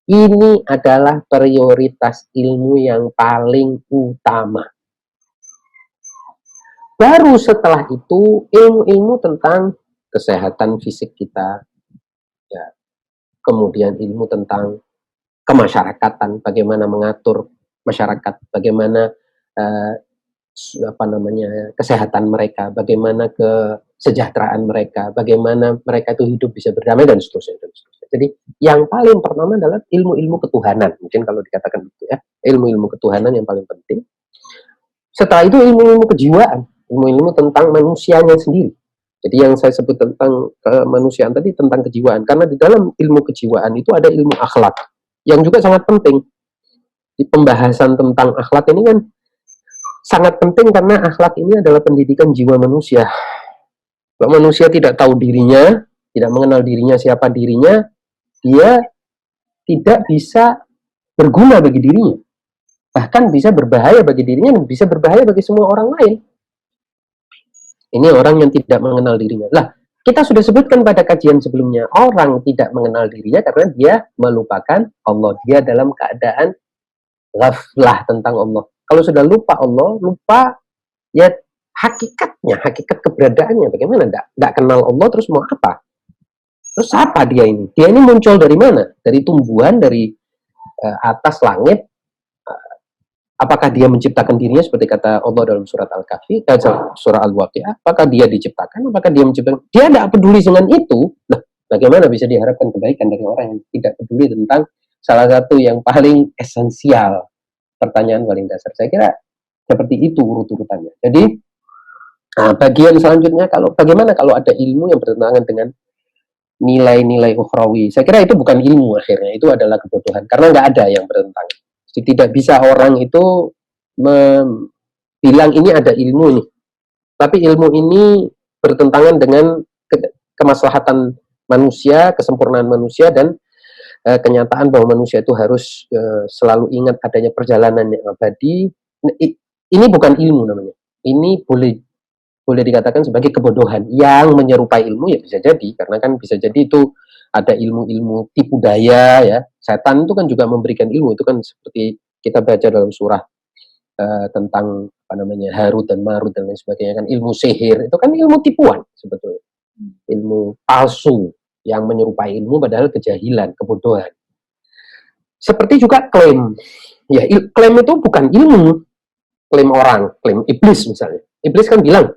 Ini adalah prioritas ilmu yang paling utama. Baru setelah itu ilmu-ilmu tentang kesehatan fisik kita, ya, kemudian ilmu tentang kemasyarakatan, bagaimana mengatur masyarakat, bagaimana kesehatan mereka, bagaimana kesejahteraan mereka, bagaimana mereka itu hidup bisa berdamai dan seterusnya dan seterusnya. Jadi yang paling pertama adalah ilmu-ilmu ketuhanan, mungkin kalau dikatakan itu ya, ilmu-ilmu ketuhanan yang paling penting. Setelah itu ilmu-ilmu kejiwaan, ilmu-ilmu tentang manusianya sendiri. Jadi yang saya sebut tentang kemanusiaan tadi tentang kejiwaan, karena di dalam ilmu kejiwaan itu ada ilmu akhlak yang juga sangat penting. Di pembahasan tentang akhlak ini kan sangat penting karena akhlak ini adalah pendidikan jiwa manusia. Kalau manusia tidak tahu dirinya, tidak mengenal dirinya, siapa dirinya, dia tidak bisa berguna bagi dirinya. Bahkan bisa berbahaya bagi dirinya dan bisa berbahaya bagi semua orang lain. Ini orang yang tidak mengenal dirinya. Lah, kita sudah sebutkan pada kajian sebelumnya, orang tidak mengenal dirinya karena dia melupakan Allah. Dia dalam keadaan ghaflah tentang Allah. Kalau sudah lupa Allah, lupa ya hakikatnya, hakikat keberadaannya. Bagaimana? Nggak kenal Allah, terus mau apa? Terus apa dia ini? Dia ini muncul dari mana? Dari tumbuhan, dari atas langit. Apakah dia menciptakan dirinya seperti kata Allah dalam surat Al-Kahfi, surah Al-Waqi'ah? Apakah dia diciptakan? Apakah dia menciptakan? Dia tidak peduli dengan itu. Nah, bagaimana bisa diharapkan kebaikan dari orang yang tidak peduli tentang salah satu yang paling esensial? Pertanyaan paling dasar. Saya kira seperti itu urut-urutannya. Jadi bagian selanjutnya, bagaimana kalau ada ilmu yang bertentangan dengan nilai-nilai ukhrawi? Saya kira itu bukan ilmu akhirnya, itu adalah kebodohan karena nggak ada yang bertentangan. Jadi tidak bisa orang itu bilang ini ada ilmu nih, Tapi ilmu ini bertentangan dengan kemaslahatan manusia, kesempurnaan manusia, dan kenyataan bahwa manusia itu harus selalu ingat adanya perjalanan yang abadi. Ini bukan ilmu namanya. Ini boleh dikatakan sebagai kebodohan yang menyerupai ilmu, ya bisa jadi, karena kan bisa jadi itu ada ilmu-ilmu tipu daya ya. Setan itu kan juga memberikan ilmu, itu kan seperti kita baca dalam surah tentang apa namanya Harut dan Marut dan lain sebagainya, kan ilmu sihir itu kan ilmu tipuan sebetulnya, ilmu palsu yang menyerupai ilmu padahal kejahilan, kebodohan. Seperti juga klaim, ya klaim itu bukan ilmu, klaim orang, klaim iblis misalnya. Iblis kan bilang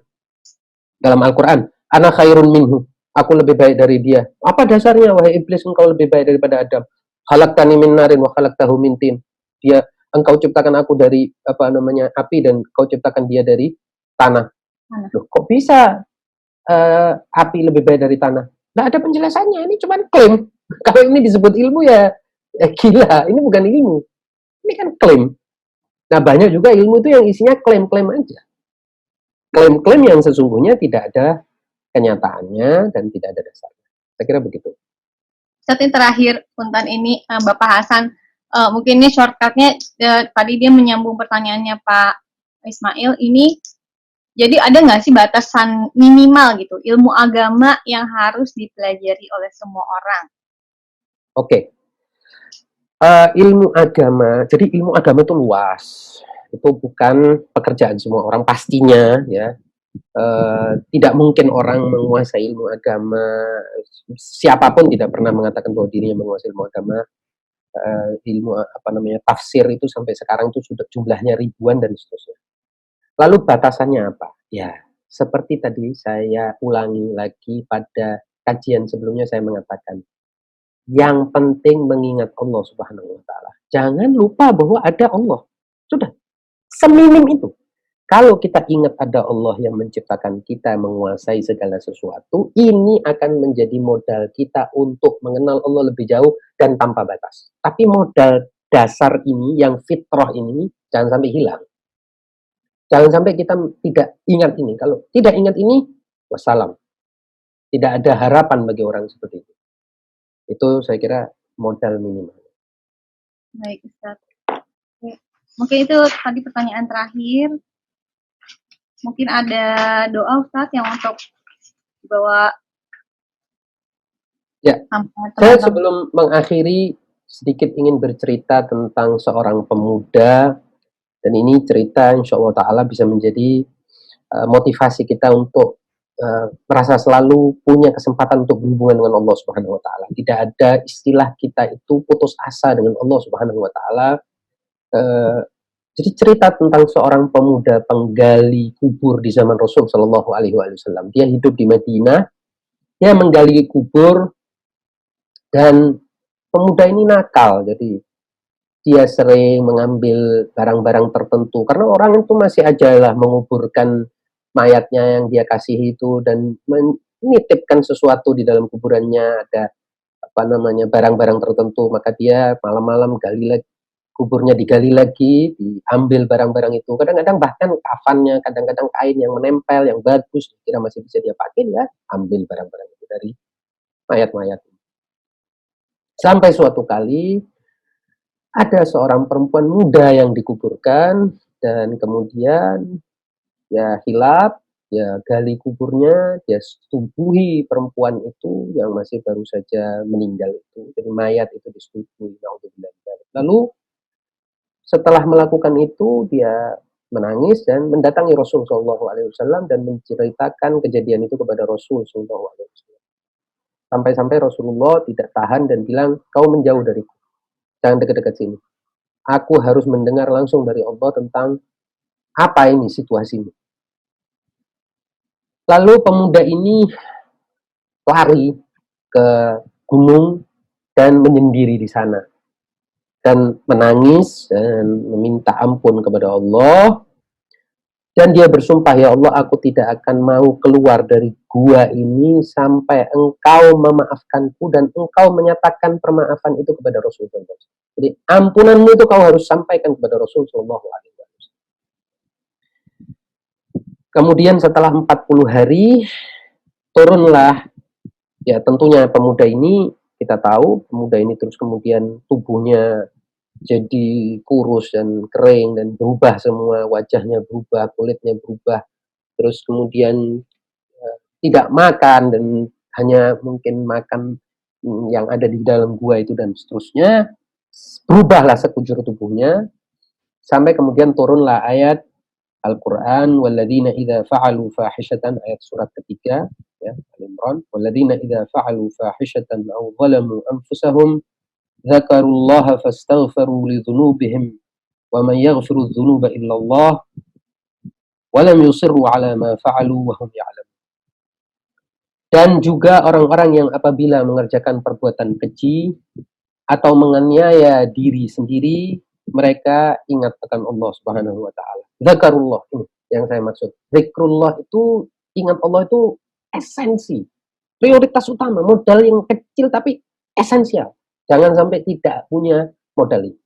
dalam Al-Quran, ana khairun minhu, aku lebih baik dari dia. Apa dasarnya wahai iblis, engkau lebih baik daripada Adam? Khalaqtani min narin wa khalaqtahu min tin. Dia, engkau ciptakan aku dari apa namanya api dan kau ciptakan dia dari tanah. Loh, kok bisa api lebih baik dari tanah? Nggak ada penjelasannya, ini cuma klaim. Kalau ini disebut ilmu ya gila, ini bukan ilmu. Ini kan klaim. Nah, banyak juga ilmu itu yang isinya klaim-klaim aja. Klaim-klaim yang sesungguhnya tidak ada kenyataannya dan tidak ada dasarnya. Saya kira begitu. Saat ini terakhir, Punten ini Bapak Hasan, mungkin ini shortcutnya tadi dia menyambung pertanyaannya Pak Ismail ini. Jadi ada nggak sih batasan minimal gitu ilmu agama yang harus dipelajari oleh semua orang? Oke. Ilmu agama, jadi ilmu agama itu luas. Itu bukan pekerjaan semua orang pastinya ya. Tidak mungkin orang menguasai ilmu agama. Siapapun tidak pernah mengatakan bahwa dirinya menguasai ilmu agama. Ilmu apa namanya tafsir itu sampai sekarang itu sudah jumlahnya ribuan dan seterusnya. Lalu batasannya apa? Ya, seperti tadi saya ulangi lagi pada kajian sebelumnya, saya mengatakan yang penting mengingat Allah Subhanahu wa taala. Jangan lupa bahwa ada Allah. Sudah, seminim itu. Kalau kita ingat ada Allah yang menciptakan kita, menguasai segala sesuatu, ini akan menjadi modal kita untuk mengenal Allah lebih jauh dan tanpa batas. Tapi modal dasar ini, yang fitrah ini, jangan sampai hilang. Jangan sampai kita tidak ingat ini. Kalau tidak ingat ini, wassalam. Tidak ada harapan bagi orang seperti itu. Itu saya kira modal minimal. Baik, Ustaz. Mungkin itu tadi pertanyaan terakhir. Mungkin ada doa Ustaz yang untuk dibawa. Ya, saya sebelum mengakhiri sedikit ingin bercerita tentang seorang pemuda, dan ini cerita insya Allah Ta'ala bisa menjadi motivasi kita untuk merasa selalu punya kesempatan untuk berhubungan dengan Allah Subhanahu Wa Ta'ala. Tidak ada istilah kita itu putus asa dengan Allah Subhanahu Wa Ta'ala. Jadi cerita tentang seorang pemuda penggali kubur di zaman Rasul Shallallahu Alaihi Wasallam. Dia hidup di Madinah, dia menggali kubur, dan pemuda ini nakal. Jadi dia sering mengambil barang-barang tertentu karena orang itu masih aja lah menguburkan mayatnya yang dia kasihi itu dan menitipkan sesuatu di dalam kuburannya, ada apa namanya barang-barang tertentu, maka dia malam-malam gali lagi kuburnya, digali lagi, diambil barang-barang itu. Kadang-kadang bahkan kafannya, kadang-kadang kain yang menempel, yang bagus, kira masih bisa dia pakai, ya ambil barang-barang itu dari mayat-mayat. Sampai suatu kali ada seorang perempuan muda yang dikuburkan, dan kemudian ya hilap, ya gali kuburnya, dia setubuhi perempuan itu yang masih baru saja meninggal itu. Jadi mayat itu disetubuhi. Lalu setelah melakukan itu dia menangis dan mendatangi Rasul Shallallahu Alaihi Wasallam dan menceritakan kejadian itu kepada Rasul Shallallahu Alaihi Wasallam. Sampai-sampai Rasulullah tidak tahan dan bilang, kau menjauh dariku, jangan dekat-dekat sini. Aku harus mendengar langsung dari Allah tentang apa ini situasinya. Lalu pemuda ini lari ke gunung dan menyendiri di sana dan menangis dan meminta ampun kepada Allah, dan dia bersumpah, ya Allah, aku tidak akan mau keluar dari gua ini sampai engkau memaafkanku dan engkau menyatakan permaafan itu kepada Rasulullah. Jadi ampunanmu itu kau harus sampaikan kepada Rasulullah. Kemudian setelah 40 hari turunlah, ya tentunya pemuda ini, kita tahu pemuda ini terus kemudian tubuhnya jadi kurus dan kering dan berubah semua, wajahnya berubah, kulitnya berubah, terus kemudian tidak makan dan hanya mungkin makan yang ada di dalam gua itu dan seterusnya. Berubahlah sekujur tubuhnya sampai kemudian turunlah ayat Al-Quran, walladzina idza fa'alu fahishatan, ayat surat ketiga, ya, Al-Imran, walladzina idza fa'alu fahishatan aw zalamu anfusahum dzakarullaha fastaghfaru lidzunubihim wa man yaghfiru dzunuba illallah wa lam yusirru ala ma fa'alu wa hum ya'lamun. Dan juga orang-orang yang apabila mengerjakan perbuatan keji atau menganiaya diri sendiri, mereka ingat akan Allah Subhanahu wa taala. Zakarullah, ini yang saya maksud. Zikrullah itu, ingat Allah itu esensi, prioritas utama, modal yang kecil tapi esensial. Jangan sampai tidak punya modal ini.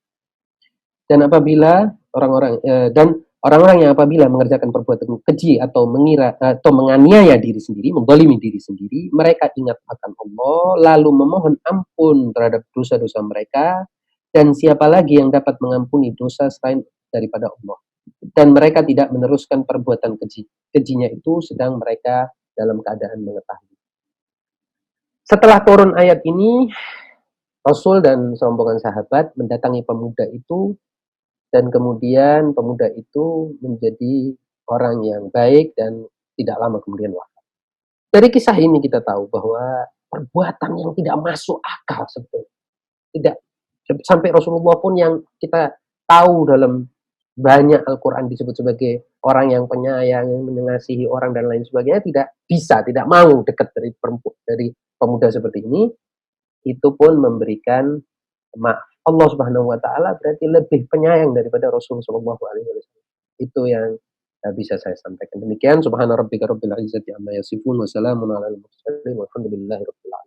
Dan apabila orang-orang yang apabila mengerjakan perbuatan keji atau menganiaya diri sendiri, menzalimi diri sendiri, mereka ingat akan Allah, lalu memohon ampun terhadap dosa-dosa mereka, dan siapa lagi yang dapat mengampuni dosa selain daripada Allah. Dan mereka tidak meneruskan perbuatan kejinya itu sedang mereka dalam keadaan mengetahui. Setelah turun ayat ini, Rasul dan rombongan sahabat mendatangi pemuda itu, dan kemudian pemuda itu menjadi orang yang baik dan tidak lama kemudian wafat. Dari kisah ini kita tahu bahwa perbuatan yang tidak masuk akal sebetulnya, tidak, sampai Rasulullah pun yang kita tahu dalam banyak Al-Quran disebut sebagai orang yang penyayang, yang mengasihi orang dan lain sebagainya, tidak mau dekat dari pemuda seperti ini. Itu pun memberikan maaf. Allah Subhanahu wa taala berarti lebih penyayang daripada Rasul sallallahu alaihi wasallam. Itu yang bisa saya sampaikan. Demikian, subhana rabbika rabbil izzati amma yasifun wa salamun alal mursalin walhamdulillahi rabbil alamin.